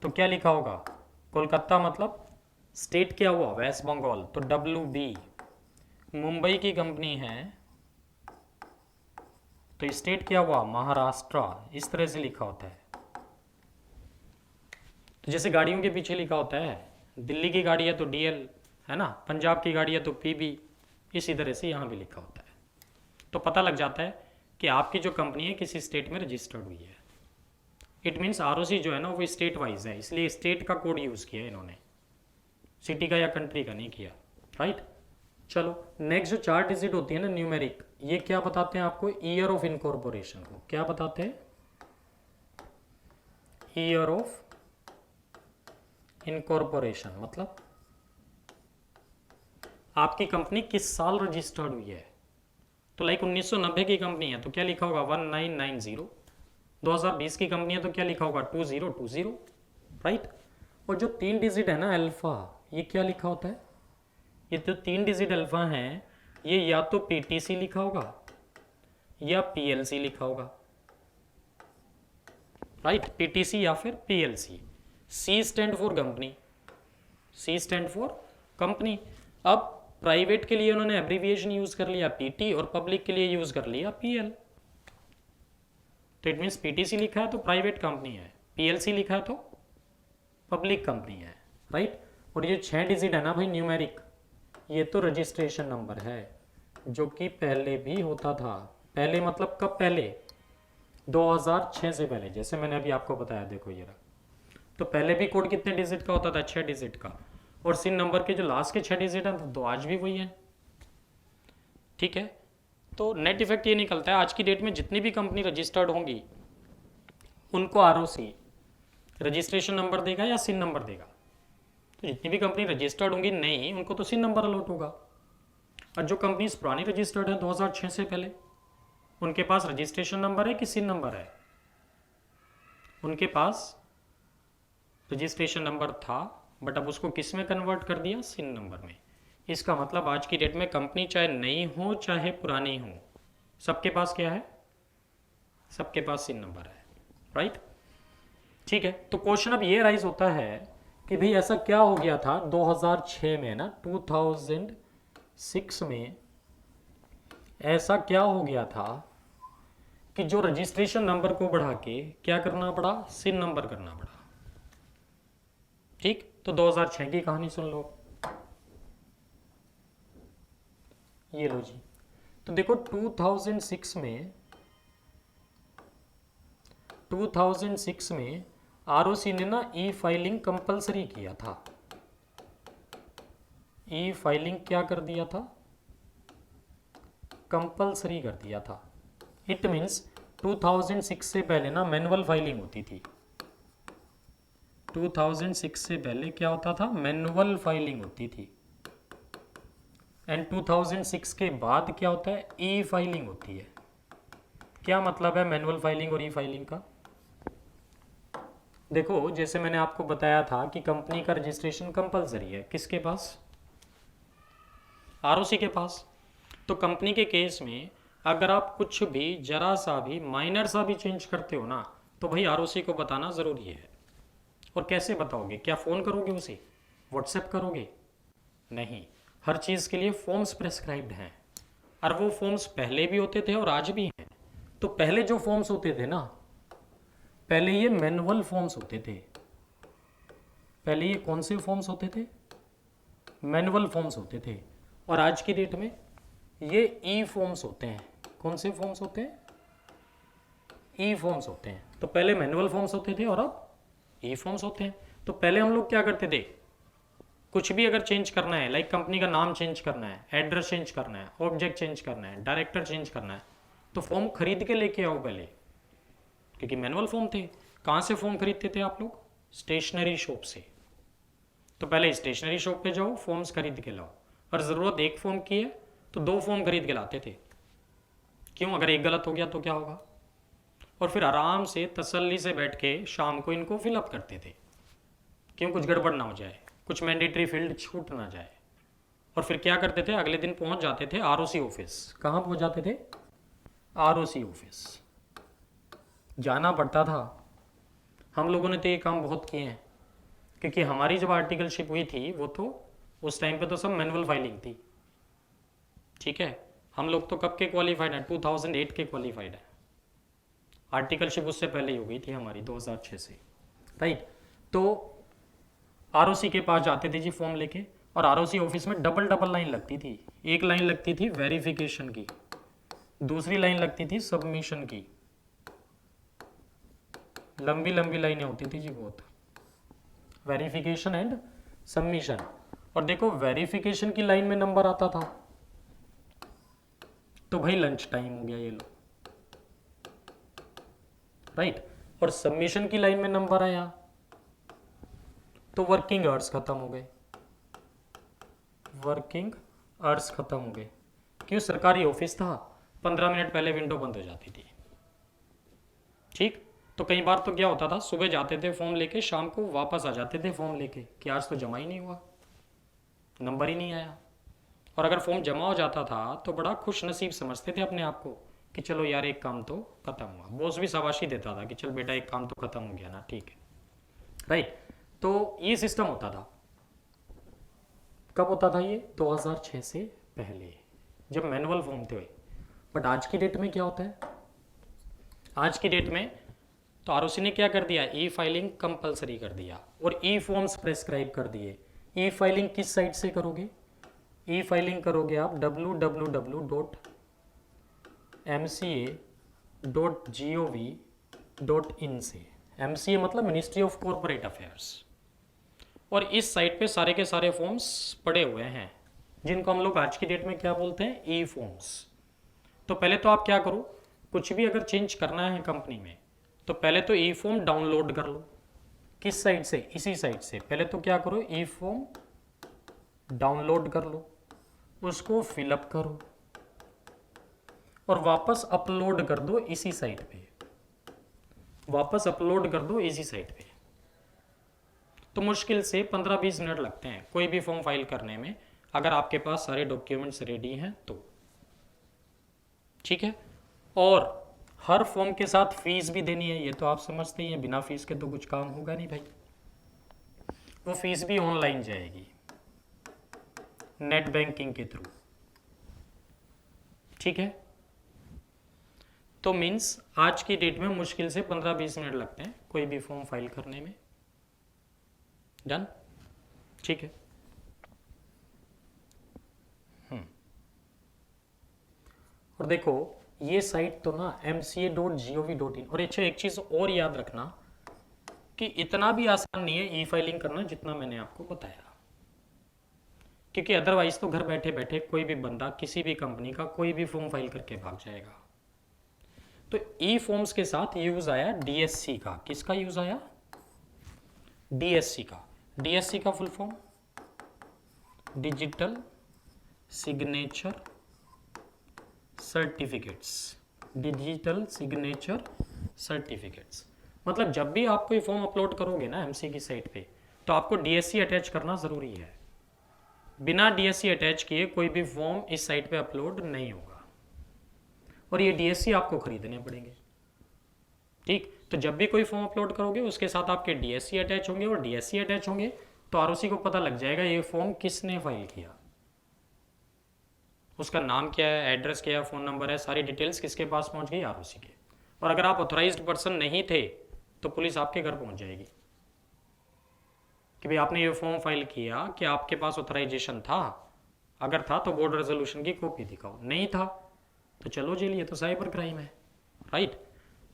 तो क्या लिखा होगा? कोलकाता मतलब स्टेट क्या हुआ? वेस्ट बंगाल, तो WB। मुंबई की कंपनी है तो स्टेट क्या हुआ? महाराष्ट्र। इस तरह से लिखा होता है। तो जैसे गाड़ियों के पीछे लिखा होता है, दिल्ली की गाड़ी है तो DL, है ना, पंजाब की गाड़ी है तो PB, इसी तरह से यहाँ भी लिखा होता है। तो पता लग जाता है कि आपकी जो कंपनी है किसी स्टेट में रजिस्टर्ड हुई है। इट मीन्स आरओसी जो है ना वो स्टेट वाइज है, इसलिए स्टेट का कोड यूज़ किया इन्होंने, सिटी का या कंट्री का नहीं किया, राइट। चलो नेक्स्ट जो 4 डिजिट होती है ना न्यूमेरिक, ये क्या बताते हैं आपको? ईयर ऑफ इनकॉर्पोरेशन को। क्या बताते हैं? ईयर ऑफ इनकॉर्पोरेशन मतलब आपकी कंपनी किस साल रजिस्टर्ड हुई है। तो लाइक 1990 की कंपनी है तो क्या लिखा होगा? 1990। 2020 की कंपनी है तो क्या लिखा होगा? 2020, राइट। और जो 3 डिजिट है ना अल्फा, ये क्या लिखा होता है? ये जो 3 डिजिट अल्फा हैं, ये या तो PTC लिखा होगा या PLC लिखा होगा, राइट। PTC या फिर PLC। C stand for company, C stand for company. अब प्राइवेट के लिए उन्होंने एब्रीविएशन यूज कर लिया PT और पब्लिक के लिए यूज कर लिया PL। तो इट मीन्स PTC लिखा है तो प्राइवेट कंपनी है, PLC लिखा है तो पब्लिक कंपनी है, राइट। और ये 6 डिजिट है ना भाई न्यूमेरिक, ये तो रजिस्ट्रेशन नंबर है जो कि पहले भी होता था। पहले मतलब कब? पहले 2006 से पहले, जैसे मैंने अभी आपको बताया, देखो ये रहा। तो पहले भी कोड कितने डिजिट का होता था? 6 डिजिट का। और सिन नंबर के जो लास्ट के 6 डिजिट हैं तो आज भी वही है, ठीक है। तो नेट इफेक्ट ये निकलता है आज की डेट में जितनी भी कंपनी रजिस्टर्ड होंगी उनको आरओसी रजिस्ट्रेशन नंबर देगा या सिन नंबर देगा। तो जितनी भी कंपनी रजिस्टर्ड होंगी नहीं, उनको तो सिन नंबर अलॉट होगा। और जो कंपनीज पुरानी रजिस्टर्ड है 2006 से पहले, उनके पास रजिस्ट्रेशन नंबर है कि सिन नंबर है? उनके पास रजिस्ट्रेशन नंबर था बट अब उसको किस में कन्वर्ट कर दिया? सिन नंबर में। इसका मतलब आज की डेट में कंपनी चाहे नई हो चाहे पुरानी हो, सबके पास क्या है? सबके पास सिन नंबर है, राइट। ठीक है, तो क्वेश्चन अब ये राइज होता है कि भाई ऐसा क्या हो गया था 2006 में ना, 2006 में ऐसा क्या हो गया था कि जो रजिस्ट्रेशन नंबर को बढ़ा के क्या करना पड़ा? सिन नंबर करना पड़ा, ठीक। तो 2006 की कहानी सुन लो, ये लो जी। तो देखो 2006 में आरओसी ने ना ई फाइलिंग कंपलसरी किया था। ई फाइलिंग क्या कर दिया था? कंपलसरी कर दिया था। इट मीन्स 2006 से पहले ना मैनुअल फाइलिंग होती थी। 2006 से पहले क्या होता था? मैनुअल फाइलिंग होती थी। एंड 2006 के बाद क्या होता है? ई फाइलिंग होती है। क्या मतलब है मैनुअल फाइलिंग और ई फाइलिंग का? देखो जैसे मैंने आपको बताया था कि कंपनी का रजिस्ट्रेशन कंपलसरी है, किसके पास? आरओसी के पास। तो कंपनी के केस में अगर आप कुछ भी जरा सा भी माइनर सा भी चेंज करते हो ना, तो भाई आरओसी को बताना ज़रूरी है। और कैसे बताओगे? क्या फ़ोन करोगे उसे? व्हाट्सएप करोगे? नहीं, हर चीज़ के लिए फॉर्म्स प्रेस्क्राइब्ड हैं, और वो फॉर्म्स पहले भी होते थे और आज भी हैं। तो पहले जो फॉर्म्स होते थे ना, पहले ये मैनुअल फॉर्म्स होते थे। पहले ये कौन से फॉर्म्स होते थे? मैनुअल फॉर्म्स होते थे। और आज की डेट में ये ई फॉर्म्स होते हैं। कौन से फॉर्म्स होते हैं? ई फॉर्म्स होते हैं। तो पहले मैनुअल फॉर्म्स होते थे और अब ई फॉर्म्स होते हैं। तो पहले हम लोग क्या करते थे, कुछ भी अगर चेंज करना है, लाइक कंपनी का नाम चेंज करना है, एड्रेस चेंज करना है, ऑब्जेक्ट चेंज करना है, डायरेक्टर चेंज करना है, तो फॉर्म खरीद के लेके आओ पहले, क्योंकि मैनुअल फॉर्म थे। कहाँ से फॉर्म खरीदते थे आप लोग? स्टेशनरी शॉप से। तो पहले स्टेशनरी शॉप पे जाओ, फॉर्म्स खरीद के लाओ। और ज़रूरत एक फॉर्म की है तो 2 फॉर्म खरीद के लाते थे। क्यों? अगर एक गलत हो गया तो क्या होगा? और फिर आराम से तसल्ली से बैठ के शाम को इनको फिलअप करते थे। क्यों? कुछ गड़बड़ ना हो जाए, कुछ मैंडेटरी फील्ड छूट ना जाए। और फिर क्या करते थे, अगले दिन पहुंच जाते थे आरओसी ऑफिस। कहाँ पहुंच जाते थे? आरओसी ऑफिस जाना पड़ता था। हम लोगों ने तो ये काम बहुत किए हैं, क्योंकि हमारी जब आर्टिकलशिप हुई थी वो तो उस टाइम पे तो सब मैनुअल फाइलिंग थी। ठीक है, हम लोग तो कब के क्वालिफाइड हैं? 2008 के क्वालिफाइड है। आर्टिकलशिप उससे पहले ही हो गई थी हमारी, 2006 से, राइट। तो आरओसी के पास जाते थे जी फॉर्म लेके, और आरओसी ऑफिस में डबल डबल लाइन लगती थी। एक लाइन लगती थी वेरिफिकेशन की, दूसरी लाइन लगती थी सबमिशन की। लंबी लंबी लाइनें होती थी जी बहुत, वेरिफिकेशन एंड सबमिशन। और देखो वेरिफिकेशन की लाइन में नंबर आता था तो भाई लंच टाइम हो गया, ये लो, राइट। और सबमिशन की लाइन में नंबर आया तो वर्किंग आवर्स खत्म हो गए, वर्किंग आवर्स खत्म हो गए। क्यों? सरकारी ऑफिस था, 15 मिनट पहले विंडो बंद हो जाती थी। ठीक। तो कई बार तो क्या होता था, सुबह जाते थे फॉर्म लेके, शाम को वापस आ जाते थे फॉर्म लेके कि आज तो जमा ही नहीं हुआ, नंबर ही नहीं आया। और अगर फॉर्म जमा हो जाता था तो बड़ा खुश नसीब समझते थे अपने आप को कि चलो यार एक काम तो खत्म हुआ। बॉस भी शाबाशी देता था कि चल बेटा एक काम तो खत्म हो गया ना, ठीक है, राइट। तो ये सिस्टम होता था। कब होता था ये? 2006 से पहले, जब मैनुअल फॉर्म थे। बट आज की डेट में क्या होता है? आज की डेट में तो आरओसी ने क्या कर दिया, ई फाइलिंग कंपलसरी कर दिया और ई फॉर्म्स प्रेस्क्राइब कर दिए। ई फाइलिंग किस साइट से करोगे? ई फाइलिंग करोगे आप www.mca.gov.in से। MCA मतलब मिनिस्ट्री ऑफ कॉरपोरेट अफेयर्स। और इस साइट पे सारे के सारे फॉर्म्स पड़े हुए हैं, जिनको हम लोग आज की डेट में क्या बोलते हैं, ई फॉर्म्स। तो पहले तो आप क्या करो, कुछ भी अगर चेंज करना है कंपनी में तो पहले तो ई फॉर्म डाउनलोड कर लो। किस साइट से? इसी साइट से। पहले तो क्या करो, ई फॉर्म डाउनलोड कर लो, उसको फिलअप करो और वापस अपलोड कर दो इसी साइट पे, वापस अपलोड कर दो इसी साइट पे। तो मुश्किल से 15-20 मिनट लगते हैं कोई भी फॉर्म फाइल करने में, अगर आपके पास सारे डॉक्यूमेंट्स रेडी हैं तो। ठीक है। और हर फॉर्म के साथ फीस भी देनी है, ये तो आप समझते ही हैं, बिना फीस के तो कुछ काम होगा नहीं भाई। वो फीस भी ऑनलाइन जाएगी, नेट बैंकिंग के थ्रू। ठीक है। तो मीन्स आज की डेट में मुश्किल से 15-20 मिनट लगते हैं कोई भी फॉर्म फाइल करने में। डन? ठीक है। और देखो ये साइट तो ना mca.gov.in। और अच्छा एक चीज़ और याद रखना कि इतना भी आसान नहीं है ई फाइलिंग करना जितना मैंने आपको बताया, क्योंकि अदरवाइज तो घर बैठे बैठे कोई भी बंदा किसी भी कंपनी का कोई भी फॉर्म फाइल करके भाग जाएगा। तो ई फॉर्म्स के साथ यूज आया डीएससी का। किसका यूज आया? डीएससी का। डीएससी का full form digital signature certificates. Digital signature certificates मतलब जब भी आप कोई फॉर्म अपलोड करोगे ना एमसी की साइट पे तो आपको डीएससी अटैच करना ज़रूरी है। बिना डीएससी अटैच किए कोई भी फॉर्म इस साइट पे अपलोड नहीं होगा और ये डीएससी आपको खरीदने पड़ेंगे। ठीक। तो जब भी कोई फॉर्म अपलोड करोगे उसके साथ आपके डीएससी अटैच होंगे और डीएससी अटैच होंगे तो आरओसी को पता लग जाएगा ये फॉर्म किसने फाइल किया, उसका नाम क्या है, एड्रेस क्या है, फ़ोन नंबर है, सारी डिटेल्स किसके पास पहुंच गई, आरओसी के। और अगर आप ऑथराइज्ड पर्सन नहीं थे तो पुलिस आपके घर पहुंच जाएगी कि भाई आपने ये फॉर्म फाइल किया, कि आपके पास ऑथराइजेशन था, अगर था तो बोर्ड रेजोल्यूशन की कॉपी दिखाओ, नहीं था तो चलो जेल, ये तो साइबर क्राइम है, राइट।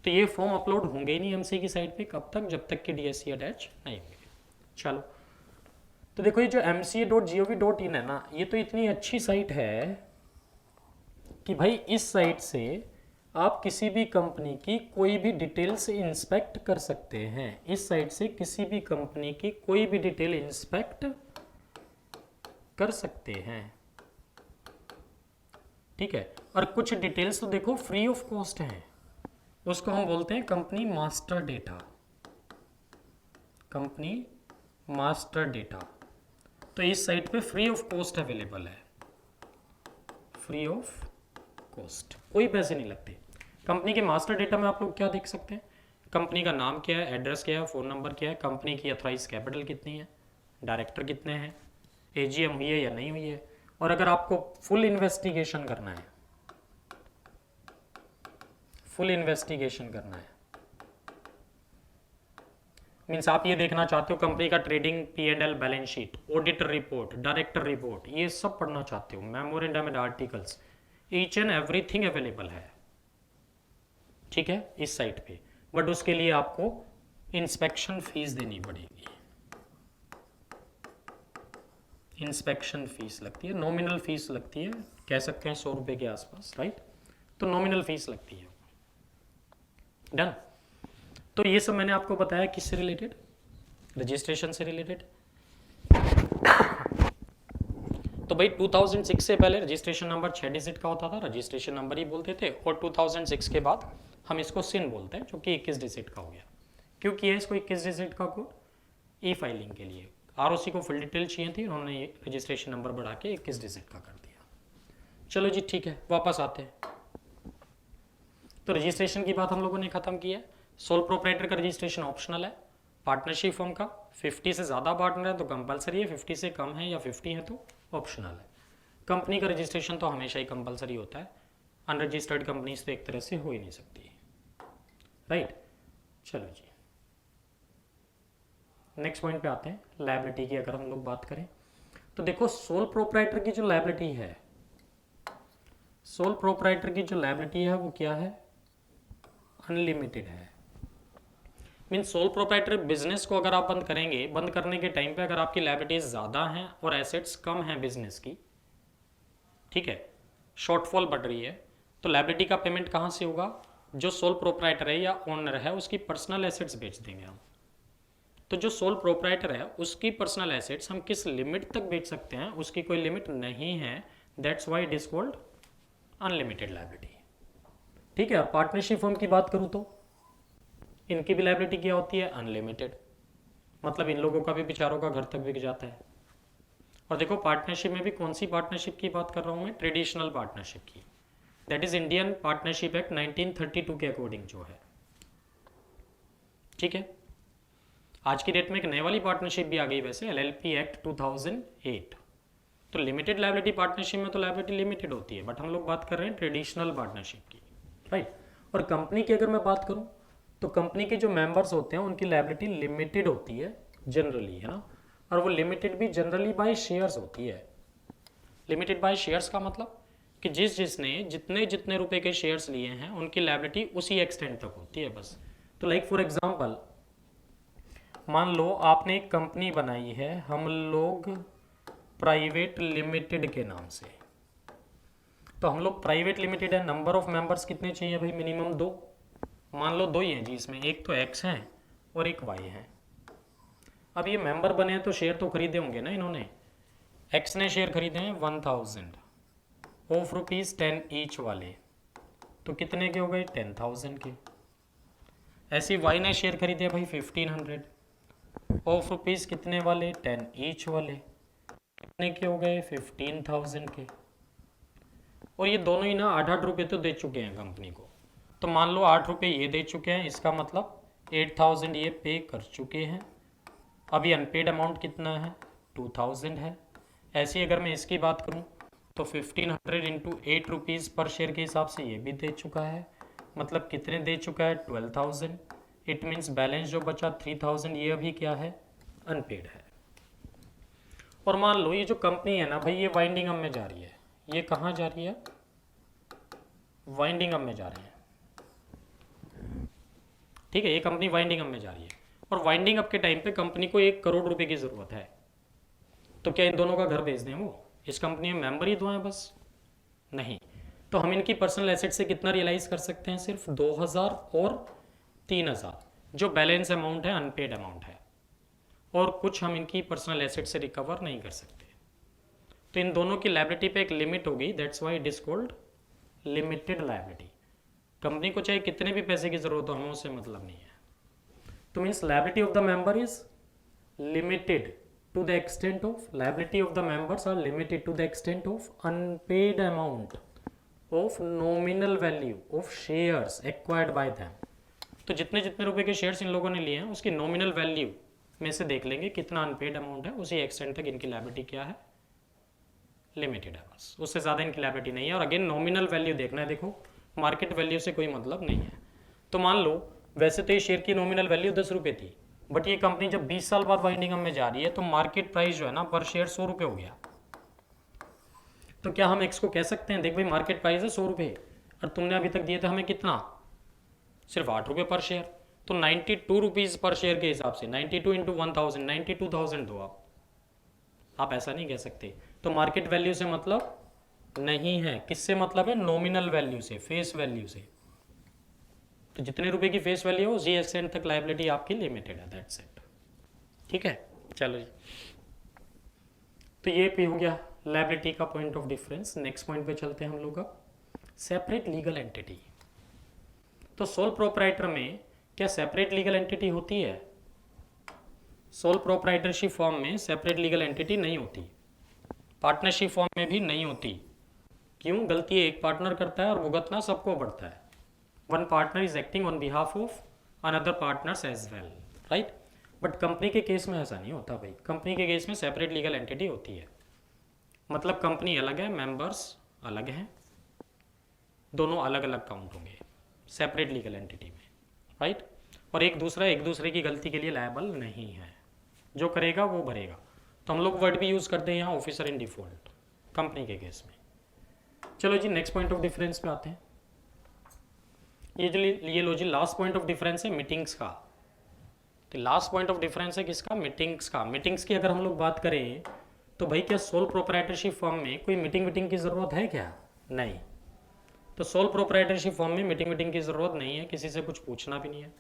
तो ये फॉर्म अपलोड होंगे ही नहीं एमसी की साइट पे, कब तक, जब तक कि डीएससी अटैच नहीं होंगे। चलो, तो देखो ये जो mca.gov.in है ना, ये तो इतनी अच्छी साइट है कि भाई इस साइट से आप किसी भी कंपनी की कोई भी डिटेल्स इंस्पेक्ट कर सकते हैं। इस साइट से किसी भी कंपनी की कोई भी डिटेल इंस्पेक्ट कर सकते हैं, ठीक है। और कुछ डिटेल्स तो देखो फ्री ऑफ कॉस्ट हैं, उसको हम बोलते हैं company master data, company master data. तो इस साइट पे फ्री ऑफ कॉस्ट अवेलेबल है, फ्री ऑफ कॉस्ट, कोई पैसे नहीं लगते। कंपनी के मास्टर डेटा में आप लोग क्या देख सकते हैं, कंपनी का नाम क्या है, एड्रेस क्या है, फ़ोन नंबर क्या है, कंपनी की अथॉराइज कैपिटल कितनी है, डायरेक्टर कितने हैं, एजीएम हुई है या नहीं हुई है। और अगर आपको फुल इन्वेस्टिगेशन करना है, फुल इन्वेस्टिगेशन करना है मीन्स आप ये देखना चाहते हो कंपनी का trading P&L balance sheet, auditor report, director report, ये सब पढ़ना चाहते हो, memorandum and articles, each and everything available है, ठीक है, इस साइट पे। बट उसके लिए आपको इंस्पेक्शन फीस देनी पड़ेगी, इंस्पेक्शन फीस लगती है, नॉमिनल फीस लगती है, कह सकते हैं 100 रुपये के आसपास, राइट। तो नॉमिनल फीस लगती है, डन। तो ये सब मैंने आपको बताया किससे रिलेटेड, रजिस्ट्रेशन से रिलेटेड। तो भाई 2006 से पहले रजिस्ट्रेशन नंबर 6 डिजिट का होता था, रजिस्ट्रेशन नंबर ही बोलते थे, और 2006 के बाद हम इसको सिन बोलते हैं, जो कि 21 डिजिट का हो गया। क्यों किया इसको 21 डिजिट का कोड, ई फाइलिंग के लिए, आरओसी को फुल डिटेल चाहिए थी, उन्होंने ये रजिस्ट्रेशन नंबर बढ़ा के 21 डिजिट का कर दिया। चलो जी ठीक है, वापस आते हैं। तो रजिस्ट्रेशन की बात हम लोगों ने खत्म की है। सोल प्रोप्राइटर का रजिस्ट्रेशन ऑप्शनल है, पार्टनरशिप फॉर्म का 50 से ज़्यादा पार्टनर है तो कंपलसरी है, 50 से कम है या 50 है तो ऑप्शनल है। कंपनी का रजिस्ट्रेशन तो हमेशा ही कंपलसरी होता है, अनरजिस्टर्ड कंपनीज तो एक तरह से हो ही नहीं सकती, राइट। चलो जी नेक्स्ट पॉइंट पे आते हैं, लायबिलिटी की अगर हम लोग बात करें तो देखो सोल प्रोप्राइटर की जो लायबिलिटी है, सोल प्रोप्राइटर की जो लायबिलिटी है वो क्या है, अनलिमिटेड है। मीन सोल प्रोप्राइटर बिजनेस को अगर आप बंद करेंगे, बंद करने के टाइम पे अगर आपकी लायबिलिटीज ज़्यादा हैं और एसेट्स कम हैं बिजनेस की, ठीक है, शॉर्टफॉल बढ़ रही है, तो लायबिलिटी का पेमेंट कहाँ से होगा, जो सोल प्रोप्राइटर है या ओनर है उसकी पर्सनल एसेट्स बेच देंगे हम। तो जो सोल प्रोप्राइटर है उसकी पर्सनल एसेट्स हम किस लिमिट तक बेच सकते हैं, उसकी कोई लिमिट नहीं है, that's why it is called unlimited liability, ठीक है। पार्टनरशिप फर्म की बात करूँ तो इनकी भी लायबिलिटी क्या होती है, अनलिमिटेड, मतलब इन लोगों का भी बेचारों का घर तक बिक जाता है। और देखो पार्टनरशिप में भी कौन सी पार्टनरशिप की बात कर रहा हूँ मैं, ट्रेडिशनल पार्टनरशिप की, that is Indian partnership act 1932 के अकॉर्डिंग जो है, ठीक है। आज की डेट में एक नई वाली पार्टनरशिप भी आ गई वैसे, LLP एक्ट 2008। तो लिमिटेड लायबिलिटी पार्टनरशिप में तो लायबिलिटी लिमिटेड होती है, बट हम लोग बात कर रहे हैं ट्रेडिशनल पार्टनरशिप की, राइट। और कंपनी की अगर मैं बात करूं तो कंपनी के जो मेंबर्स होते हैं उनकी लायबिलिटी लिमिटेड होती है जनरली, है ना। और वो लिमिटेड भी जनरली बाय शेयर्स होती है। लिमिटेड बाय शेयर्स का मतलब कि जिसने जितने जितने रुपए के शेयर्स लिए हैं उनकी लायबिलिटी उसी एक्सटेंट तक होती है बस। तो लाइक फॉर एग्जांपल मान लो आपने एक कंपनी बनाई है हम लोग प्राइवेट लिमिटेड के नाम से, तो हम लोग प्राइवेट लिमिटेड है, नंबर ऑफ मेंबर्स कितने चाहिए भाई, मिनिमम 2, मान लो 2 ही हैं जी, इसमें एक तो X है और एक Y है। अब ये मेंबर बने हैं तो शेयर तो खरीदे होंगे ना इन्होंने, X ने शेयर खरीदे हैं 1000 ऑफ ₹10 ईच वाले, तो कितने के हो गए 10,000 के। ऐसे Y ने शेयर खरीदे भाई 1500 ऑफ रुपीज़ कितने वाले 10 ईच वाले, कितने के हो गए 15,000 के। और ये दोनों ही ना 8-8 रुपये तो दे चुके हैं कंपनी को, तो मान लो 8 रुपये ये दे चुके हैं, इसका मतलब 8,000 ये पे कर चुके हैं। अभी अनपेड अमाउंट कितना है 2,000 है। ऐसी अगर मैं इसकी बात करूं तो 1500 इंटू 8 रुपीज़ पर शेयर के हिसाब से ये भी दे चुका है, मतलब कितने दे चुका है 12,000। इट मीन्स बैलेंस जो बचा 3,000 ये अभी क्या है अनपेड है। और मान लो ये जो कंपनी है ना भाई ये वाइंडिंग अप में जा रही है, ये कहाँ जा रही है वाइंडिंग अप में जा रही है। ठीक है, ये कंपनी वाइंडिंग अप में जा रही है और वाइंडिंग अप के टाइम पे कंपनी को 1 करोड़ रुपए की ज़रूरत है, तो क्या इन दोनों का घर भेज दें वो? इस कंपनी में मेंबर ही दो हैं बस? नहीं। तो हम इनकी पर्सनल एसेट से कितना रियलाइज कर सकते हैं? सिर्फ 2000 और 3000, जो बैलेंस अमाउंट है, अनपेड अमाउंट है, और कुछ हम इनकी पर्सनल एसेट से रिकवर नहीं कर सकते। तो इन दोनों की लायबिलिटी पे एक लिमिट होगी, that's why it is called limited liability. Company को चाहे कितने भी पैसे की जरूरत हो, हमें उससे मतलब नहीं है। तो means liability of the member is limited to the extent of liability of the members are limited to the extent of unpaid amount of nominal value of shares acquired by them। तो जितने जितने रुपए के shares in लोगों ने लिए हैं उसकी नॉमिनल वैल्यू में से देख लेंगे कितना अनपेड अमाउंट है, उसी एक्सटेंट तक इनकी लायबिलिटी क्या है, लिमिटेड है बस, उससे ज़्यादा इनकी लायबिलिटी नहीं है। और अगेन नॉमिनल वैल्यू देखना है, देखो मार्केट वैल्यू से कोई मतलब नहीं है। तो मान लो वैसे तो ये शेयर की नॉमिनल वैल्यू 10 रुपये थी, बट ये कंपनी जब 20 साल बाद वाइंडिंग अप में जा रही है तो मार्केट प्राइस जो है ना पर शेयर 100 रुपये हो गया। तो क्या हम एक्स को कह सकते हैं, देख भाई मार्केट प्राइस है 100 रुपये और तुमने अभी तक दिए थे हमें कितना, सिर्फ 8 रुपये पर शेयर, तो 92 रुपीज़ पर शेयर के हिसाब से 92 इंटू 1000 92,000 दो आप ऐसा नहीं कह सकते। तो मार्केट वैल्यू से मतलब नहीं है, किससे मतलब है, नॉमिनल वैल्यू से, फेस वैल्यू से। तो जितने रुपए की फेस वैल्यू हो उसी एक्सटेंट तक लायबिलिटी आपकी लिमिटेड है, दैट्स इट। ठीक है, चलो जी। तो ये भी हो गया लायबिलिटी का point of difference. Next point पे चलते हैं हम लोग अब, सेपरेट लीगल एंटिटी। तो सोल प्रोप्राइटर में क्या सेपरेट लीगल एंटिटी होती है? सोल प्रोप्राइटरशिप फॉर्म में सेपरेट लीगल एंटिटी नहीं होती, पार्टनरशिप फॉर्म में भी नहीं होती। क्यों? गलती एक पार्टनर करता है और भुगतना सबको पड़ता है। One partner is acting on behalf of another partners as well, right. But company के केस में ऐसा नहीं होता भाई। कंपनी के केस में सेपरेट लीगल एंटिटी होती है, मतलब कंपनी अलग है, मेंबर्स अलग हैं, दोनों अलग अलग काउंट होंगे सेपरेट लीगल एंटिटी में, राइट। और एक दूसरे की गलती के लिए लायबल नहीं है, जो करेगा वो भरेगा। तो हम लोग वर्ड भी यूज़ करते हैं यहाँ, ऑफिसर इन डिफॉल्ट, कंपनी के केस में। चलो जी, नेक्स्ट पॉइंट ऑफ डिफरेंस पे आते हैं। ये लो जी, लास्ट पॉइंट ऑफ डिफरेंस है मीटिंग्स का। तो लास्ट पॉइंट ऑफ डिफरेंस है किसका? मीटिंग्स का। मीटिंग्स की अगर हम लोग बात करें तो भाई क्या सोल प्रोप्राइटरशिप फॉर्म में कोई मीटिंग की ज़रूरत है क्या? नहीं। तो सोल प्रोप्राइटरशिप फॉर्म में मीटिंग की ज़रूरत नहीं है, किसी से कुछ पूछना भी नहीं है।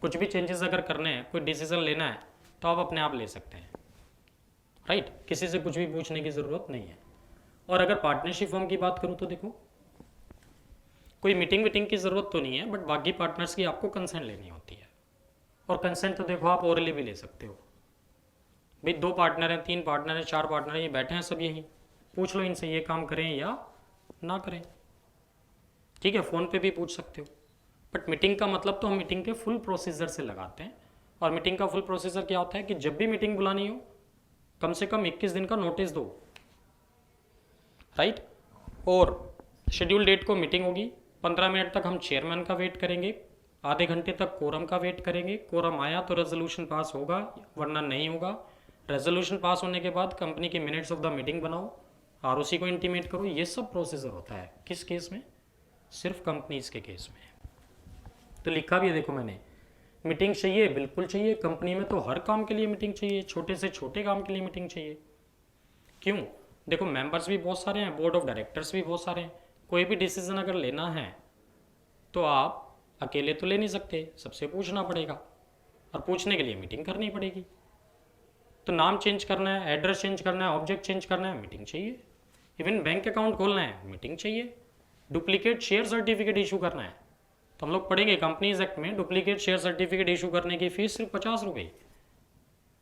कुछ भी चेंजेस अगर करने हैं, कोई डिसीजन लेना है तो आप अपने आप ले सकते हैं, राइट। किसी से कुछ भी पूछने की ज़रूरत नहीं है। और अगर पार्टनरशिप फॉर्म की बात करूँ तो देखो, कोई मीटिंग की ज़रूरत तो नहीं है, बट बाकी पार्टनर्स की आपको कंसेंट लेनी होती है। और कंसेंट तो देखो आप ओरली भी ले सकते हो। भाई 2 पार्टनर हैं, 3 पार्टनर हैं, 4 पार्टनर हैं, ये बैठे हैं सब यहीं, पूछ लो इनसे ये काम करें या ना करें। ठीक है, फ़ोन पे भी पूछ सकते हो। बट मीटिंग का मतलब तो हम मीटिंग के फुल प्रोसीजर से लगाते हैं। और मीटिंग का फुल प्रोसीजर क्या होता है कि जब भी मीटिंग बुलानी हो कम से कम 21 दिन का नोटिस दो, राइट। और शेड्यूल डेट को मीटिंग होगी, 15 मिनट तक हम चेयरमैन का वेट करेंगे, आधे घंटे तक कोरम का वेट करेंगे। कोरम आया तो रेजोल्यूशन पास होगा, वरना नहीं होगा। रेजोल्यूशन पास होने के बाद कंपनी के मिनट्स ऑफ द मीटिंग बनाओ, आरओसी को इंटीमेट करो। ये सब प्रोसीजर होता है किस केस में? सिर्फ कंपनीज के केस में। तो लिखा भी है देखो मैंने, मीटिंग चाहिए, बिल्कुल चाहिए। कंपनी में तो हर काम के लिए मीटिंग चाहिए, छोटे से छोटे काम के लिए मीटिंग चाहिए। क्यों? देखो मेंबर्स भी बहुत सारे हैं, बोर्ड ऑफ डायरेक्टर्स भी बहुत सारे हैं। कोई भी डिसीजन अगर लेना है तो आप अकेले तो ले नहीं सकते, सबसे पूछना पड़ेगा, और पूछने के लिए मीटिंग करनी पड़ेगी। तो नाम चेंज करना है, एड्रेस चेंज करना है, ऑब्जेक्ट चेंज करना है, मीटिंग चाहिए। इवन बैंक अकाउंट खोलना है, मीटिंग चाहिए। डुप्लीकेट शेयर सर्टिफिकेट इशू करना है तो हम लोग पढ़ेंगे कंपनीज एक्ट में, डुप्लीकेट शेयर सर्टिफिकेट इशू करने की फीस सिर्फ 50 रुपये।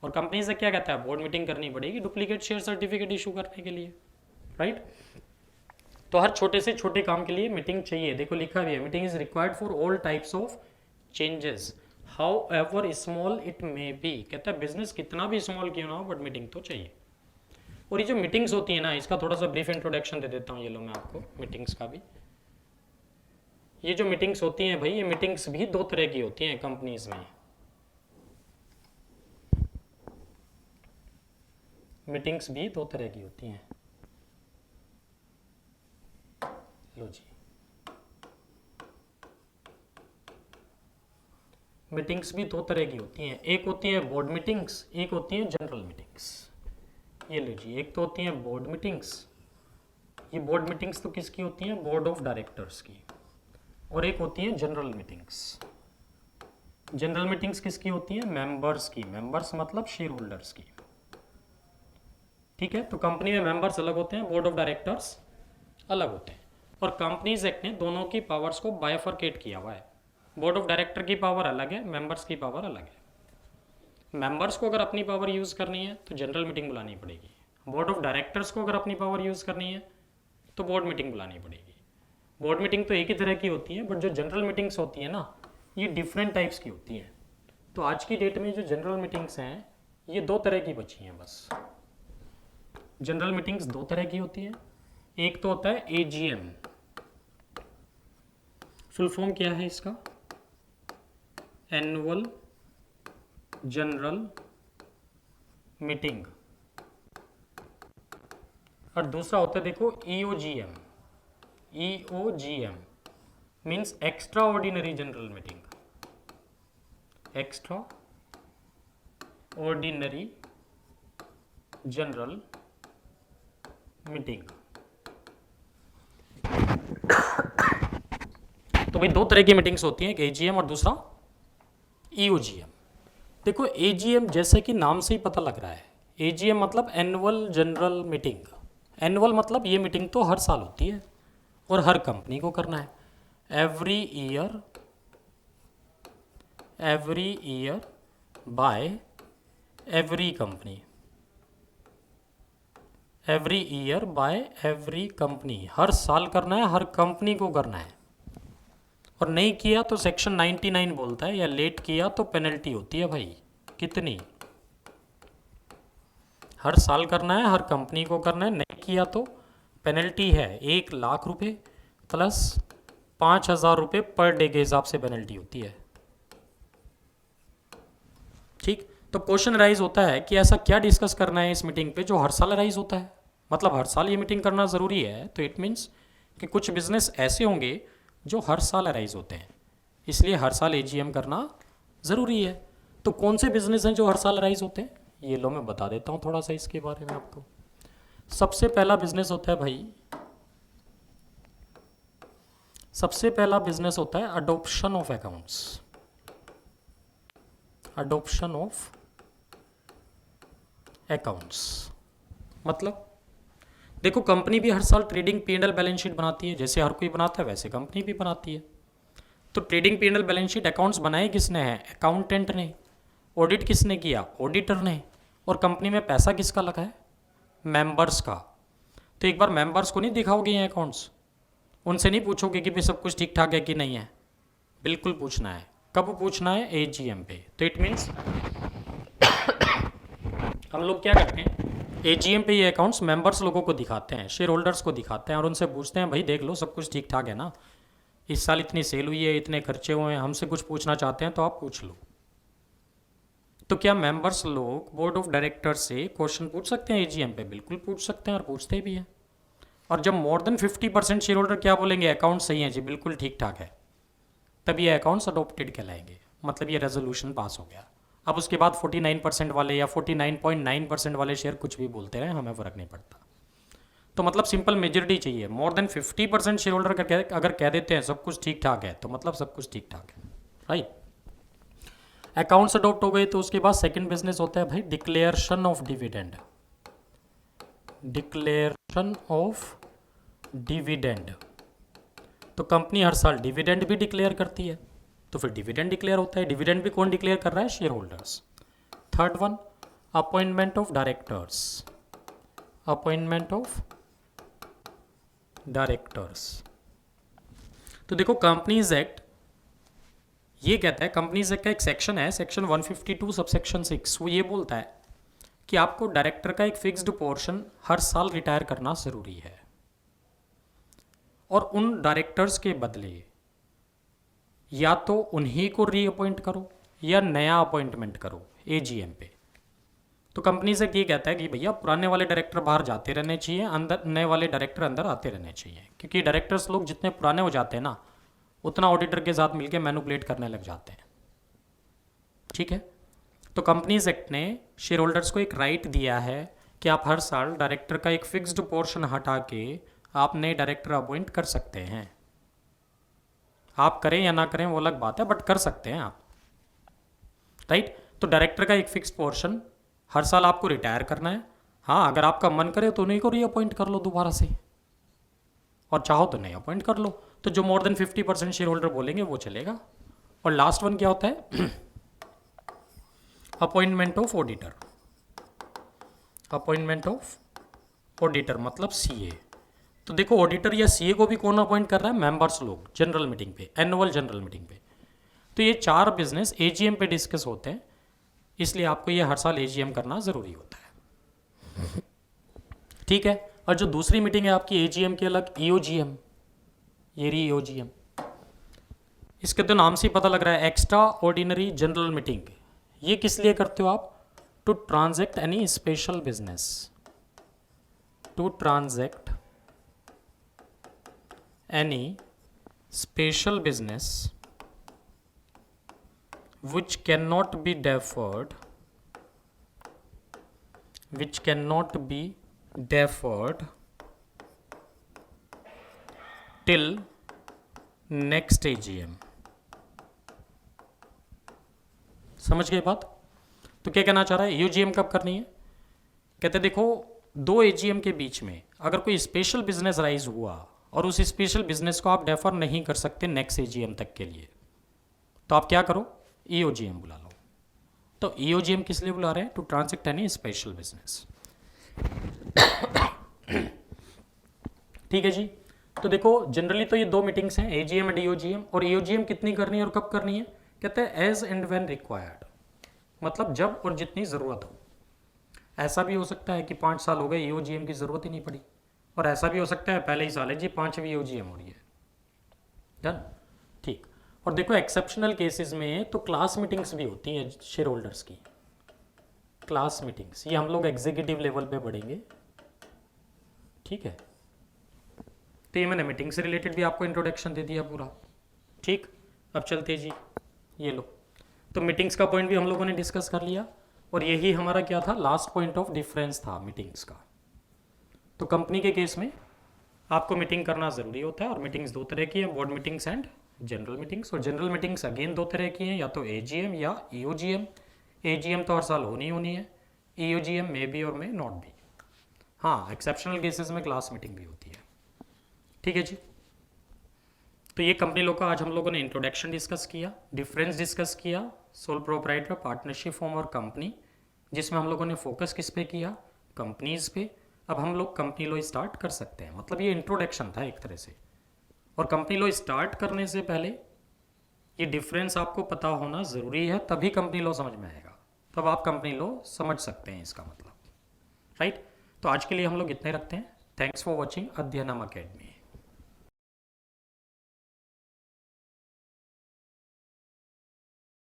और कंपनीज एक्ट क्या कहता है? बोर्ड मीटिंग करनी पड़ेगी डुप्लीकेट शेयर सर्टिफिकेट इशू करने के लिए, राइट। तो हर छोटे से छोटे काम के लिए मीटिंग चाहिए। देखो लिखा भी है, meeting is required for all types of changes how ever small it may be. कहता है बिजनेस कितना भी स्मॉल क्यों ना हो, बट मीटिंग तो चाहिए। और ये जो मीटिंग्स होती है ना, इसका थोड़ा सा ब्रीफ इंट्रोडक्शन दे देता हूँ। ये लो मैं आपको मीटिंग्स का भी। ये जो मीटिंग्स होती हैं भाई, ये मीटिंग्स भी 2 तरह की होती हैं कंपनीज में। मीटिंग्स भी 2 तरह की होती हैं। लो जी, मीटिंग्स भी दो तरह की होती हैं, एक होती है बोर्ड मीटिंग्स, एक होती है जनरल मीटिंग्स। ये लीजिए, एक तो होती हैं बोर्ड मीटिंग्स, ये बोर्ड मीटिंग्स तो किसकी होती हैं, बोर्ड ऑफ डायरेक्टर्स की, और एक होती है जनरल मीटिंग्स। जनरल मीटिंग्स किसकी होती हैं, मेंबर्स की, मेंबर्स मतलब शेयर होल्डर्स की। ठीक है, तो कंपनी में मेंबर्स अलग होते हैं, बोर्ड ऑफ डायरेक्टर्स अलग होते हैं, और कंपनीज एक्ट ने दोनों की पावर्स को बायफरकेट किया हुआ है। बोर्ड ऑफ डायरेक्टर की पावर अलग है, मेंबर्स की पावर अलग है। मेंबर्स को अगर अपनी पावर यूज़ करनी है तो जनरल मीटिंग बुलानी पड़ेगी, बोर्ड ऑफ डायरेक्टर्स को अगर अपनी पावर यूज़ करनी है तो बोर्ड मीटिंग बुलानी पड़ेगी। बोर्ड मीटिंग तो एक ही तरह की होती है, बट जो जनरल मीटिंग्स होती है ना, ये डिफरेंट टाइप्स की होती हैं। तो आज की डेट में जो जनरल मीटिंग्स हैं ये दो तरह की बची हैं बस। जनरल मीटिंग्स दो तरह की होती हैं, एक तो होता है एजीएम, फुल फॉर्म क्या है इसका, एनुअल जनरल मीटिंग, और दूसरा होता है देखो EOGM. EOGM means extra ordinary general meeting, extra ordinary general meeting. तो भाई दो तरह की मीटिंग्स होती हैं, एक एजीएम और दूसरा ईओजीएम। देखो एजीएम जैसे कि नाम से ही पता लग रहा है, एजीएम मतलब एनुअल जनरल मीटिंग। एनुअल मतलब ये मीटिंग तो हर साल होती है और हर कंपनी को करना है, every year by every company, every year by every company, हर साल करना है, हर कंपनी को करना है। और नहीं किया तो सेक्शन 99 बोलता है, या लेट किया तो पेनल्टी होती है भाई, कितनी, हर साल करना है, हर कंपनी को करना है, नहीं किया तो पेनल्टी है 1,00,000 रुपये प्लस 5,000 रुपये पर डे के हिसाब से पेनल्टी होती है। ठीक, तो क्वेश्चन राइज होता है कि ऐसा क्या डिस्कस करना है इस मीटिंग पे जो हर साल राइज होता है, मतलब हर साल ये मीटिंग करना ज़रूरी है। तो इट मीन्स कि कुछ बिजनेस ऐसे होंगे जो हर साल राइज होते हैं, इसलिए हर साल एजीएम करना ज़रूरी है। तो कौन से बिजनेस हैं जो हर साल राइज होते हैं, ये लो मैं बता देता हूँ थोड़ा सा इसके बारे में आपको। सबसे पहला बिजनेस होता है भाई, सबसे पहला बिजनेस होता है adoption of accounts, adoption of accounts. मतलब देखो कंपनी भी हर साल ट्रेडिंग P&L बैलेंस शीट बनाती है, जैसे हर कोई बनाता है वैसे कंपनी भी बनाती है। तो trading P&L balance sheet accounts बनाए किसने हैं, अकाउंटेंट ने। ऑडिट किसने किया, ऑडिटर ने। और कंपनी में पैसा किसका लगा है, मेंबर्स का। तो एक बार मेंबर्स को नहीं दिखाओगे ये अकाउंट्स, उनसे नहीं पूछोगे कि भाई सब कुछ ठीक ठाक है कि नहीं है, बिल्कुल पूछना है। कब पूछना है, एजीएम पे। तो इट मीन्स हम लोग क्या करते हैं, एजीएम पे ये अकाउंट्स मेंबर्स लोगों को दिखाते हैं, शेयर होल्डर्स को दिखाते हैं, और उनसे पूछते हैं भाई देख लो सब कुछ ठीक ठाक है ना, इस साल इतनी सेल हुई है, इतने खर्चे हुए हैं, हमसे कुछ पूछना चाहते हैं तो आप पूछ लो। तो क्या मेंबर्स लोग बोर्ड ऑफ डायरेक्टर्स से क्वेश्चन पूछ सकते हैं एजीएम पे, बिल्कुल पूछ सकते हैं और पूछते भी हैं। और जब मोर देन 50% शेयर होल्डर क्या बोलेंगे, अकाउंट सही है जी, बिल्कुल ठीक ठाक है, तब ये अकाउंट्स अडोप्टेड कहलाएंगे, मतलब ये रेजोल्यूशन पास हो गया। अब उसके बाद 49% वाले या 49.9% वाले शेयर कुछ भी बोलते रहे, हमें फ़र्क नहीं पड़ता। तो मतलब सिंपल मेजॉरिटी चाहिए, मोर देन 50% शेयर होल्डर अगर कह देते हैं सब कुछ ठीक ठाक है तो मतलब सब कुछ ठीक ठाक है, राइट। अकाउंट्स अडोप्ट हो गए तो उसके बाद सेकंड बिजनेस होता है भाई declaration of dividend, declaration of dividend. तो कंपनी हर साल डिविडेंड भी डिक्लेयर करती है, तो फिर डिविडेंड डिक्लेयर होता है। डिविडेंड भी कौन डिक्लेयर कर रहा है, share holders. Third one appointment of directors, appointment of directors. तो देखो कंपनीज एक्ट ये कहता है, कंपनीज एक्ट का एक सेक्शन है, सेक्शन 152 सबसेक्शन 6, वो ये बोलता है कि आपको डायरेक्टर का एक फिक्स्ड पोर्शन हर साल रिटायर करना ज़रूरी है, और उन डायरेक्टर्स के बदले या तो उन्हीं को रीअपॉइंट करो या नया अपॉइंटमेंट करो एजीएम पे। तो कंपनी से ये कहता है कि भैया पुराने वाले डायरेक्टर बाहर जाते रहने चाहिए, अंदर नए वाले डायरेक्टर अंदर आते रहने चाहिए, क्योंकि डायरेक्टर्स लोग जितने पुराने हो जाते हैं ना, उतना ऑडिटर के साथ मिलकर मैनिपुलेट करने लग जाते हैं। ठीक है। तो कंपनीज एक्ट ने शेयर होल्डर्स को एक राइट दिया है कि आप हर साल डायरेक्टर का एक फिक्स्ड पोर्शन हटा के आप नए डायरेक्टर अपॉइंट कर सकते हैं। आप करें या ना करें वो अलग बात है, बट कर सकते हैं आप, राइट। तो डायरेक्टर का एक फिक्स्ड पोर्शन हर साल आपको रिटायर करना है। हाँ, अगर आपका मन करे तो उन्हीं को रीअपॉइंट कर लो दोबारा से, और चाहो तो नहीं अपॉइंट कर लो। तो जो मोर देन 50% शेयर होल्डर बोलेंगे वो चलेगा। और लास्ट वन क्या होता है? Appointment of auditor. Appointment of auditor मतलब सीए। तो देखो, ऑडिटर या सीए को भी कौन अपॉइंट कर रहा है? मेंबर्स लोग, जनरल मीटिंग पे, एनुअल जनरल मीटिंग पे। तो ये 4 बिजनेस एजीएम पे डिस्कस होते हैं, इसलिए आपको ये हर साल एजीएम करना ज़रूरी होता है, ठीक है। और जो दूसरी मीटिंग है आपकी एजीएम की अलग, ईओजीएम, ये रही ईओजीएम। इसके तो नाम से ही पता लग रहा है, एक्स्ट्रा ऑर्डिनरी जनरल मीटिंग। ये किस लिए करते हो आप? To transact any special business, to transact any special business which cannot be deferred, which cannot be deferred till next AGM। समझ गए बात? तो क्या कहना चाह रहा है? यूजीएम कब करनी है? कहते देखो, 2 एजीएम के बीच में अगर कोई स्पेशल बिजनेस राइज हुआ और उस स्पेशल बिजनेस को आप डेफर नहीं कर सकते नेक्स्ट एजीएम तक के लिए, तो आप क्या करो? ईओजीएम बुला लो। तो ईओजीएम किस लिए बुला रहे हैं? To transact any special business, ठीक है जी। तो देखो, जनरली तो ये 2 मीटिंग्स हैं, एजीएम एंड ईओजीएम। और ईओजीएम कितनी करनी है और कब करनी है? कहते हैं एज एंड व्हेन रिक्वायर्ड, मतलब जब और जितनी ज़रूरत हो। ऐसा भी हो सकता है कि 5 साल हो गए ईओजीएम की ज़रूरत ही नहीं पड़ी, और ऐसा भी हो सकता है पहले ही साल है जी 5वीं ईओजीएम हो रही है। डन, ठीक। और देखो, एक्सेप्शनल केसेस में तो क्लास मीटिंग्स भी होती हैं शेयर होल्डर्स की, क्लास मीटिंग्स। ये हम लोग एग्जीक्यूटिव लेवल पे बढ़ेंगे, ठीक है। तो ये मैंने मीटिंग से रिलेटेड भी आपको इंट्रोडक्शन दे दिया पूरा, ठीक। अब चलते जी, ये लो। तो मीटिंग्स का पॉइंट भी हम लोगों ने डिस्कस कर लिया, और यही हमारा क्या था? लास्ट पॉइंट ऑफ डिफरेंस था मीटिंग्स का। तो कंपनी के केस में आपको मीटिंग करना ज़रूरी होता है, और मीटिंग्स 2 तरह की हैं, board meetings and general meetings. और जनरल मीटिंग्स अगेन 2 तरह की हैं, या तो एजीएम या ईओजीएम। एजीएम तो हर साल होनी होनी है, ईओजीएम मे बी और मे नॉट भी। हाँ, एक्सेप्शनल केसेस में क्लास मीटिंग भी होती है, ठीक है जी। तो ये कंपनी लॉ का आज हम लोगों ने इंट्रोडक्शन डिस्कस किया, डिफरेंस डिस्कस किया, सोल प्रोप्राइटर, पार्टनरशिप फॉर्म और कंपनी, जिसमें हम लोगों ने फोकस किस पे किया? कंपनीज पे। अब हम लोग कंपनी लॉ स्टार्ट कर सकते हैं, मतलब ये इंट्रोडक्शन था एक तरह से। और कंपनी लॉ स्टार्ट करने से पहले ये डिफरेंस आपको पता होना ज़रूरी है, तभी कंपनी लॉ समझ में आएगा, तब आप कंपनी लॉ समझ सकते हैं इसका मतलब, राइट। तो आज के लिए हम लोग इतने रखते हैं। Thanks for watching Adhyayanam academy.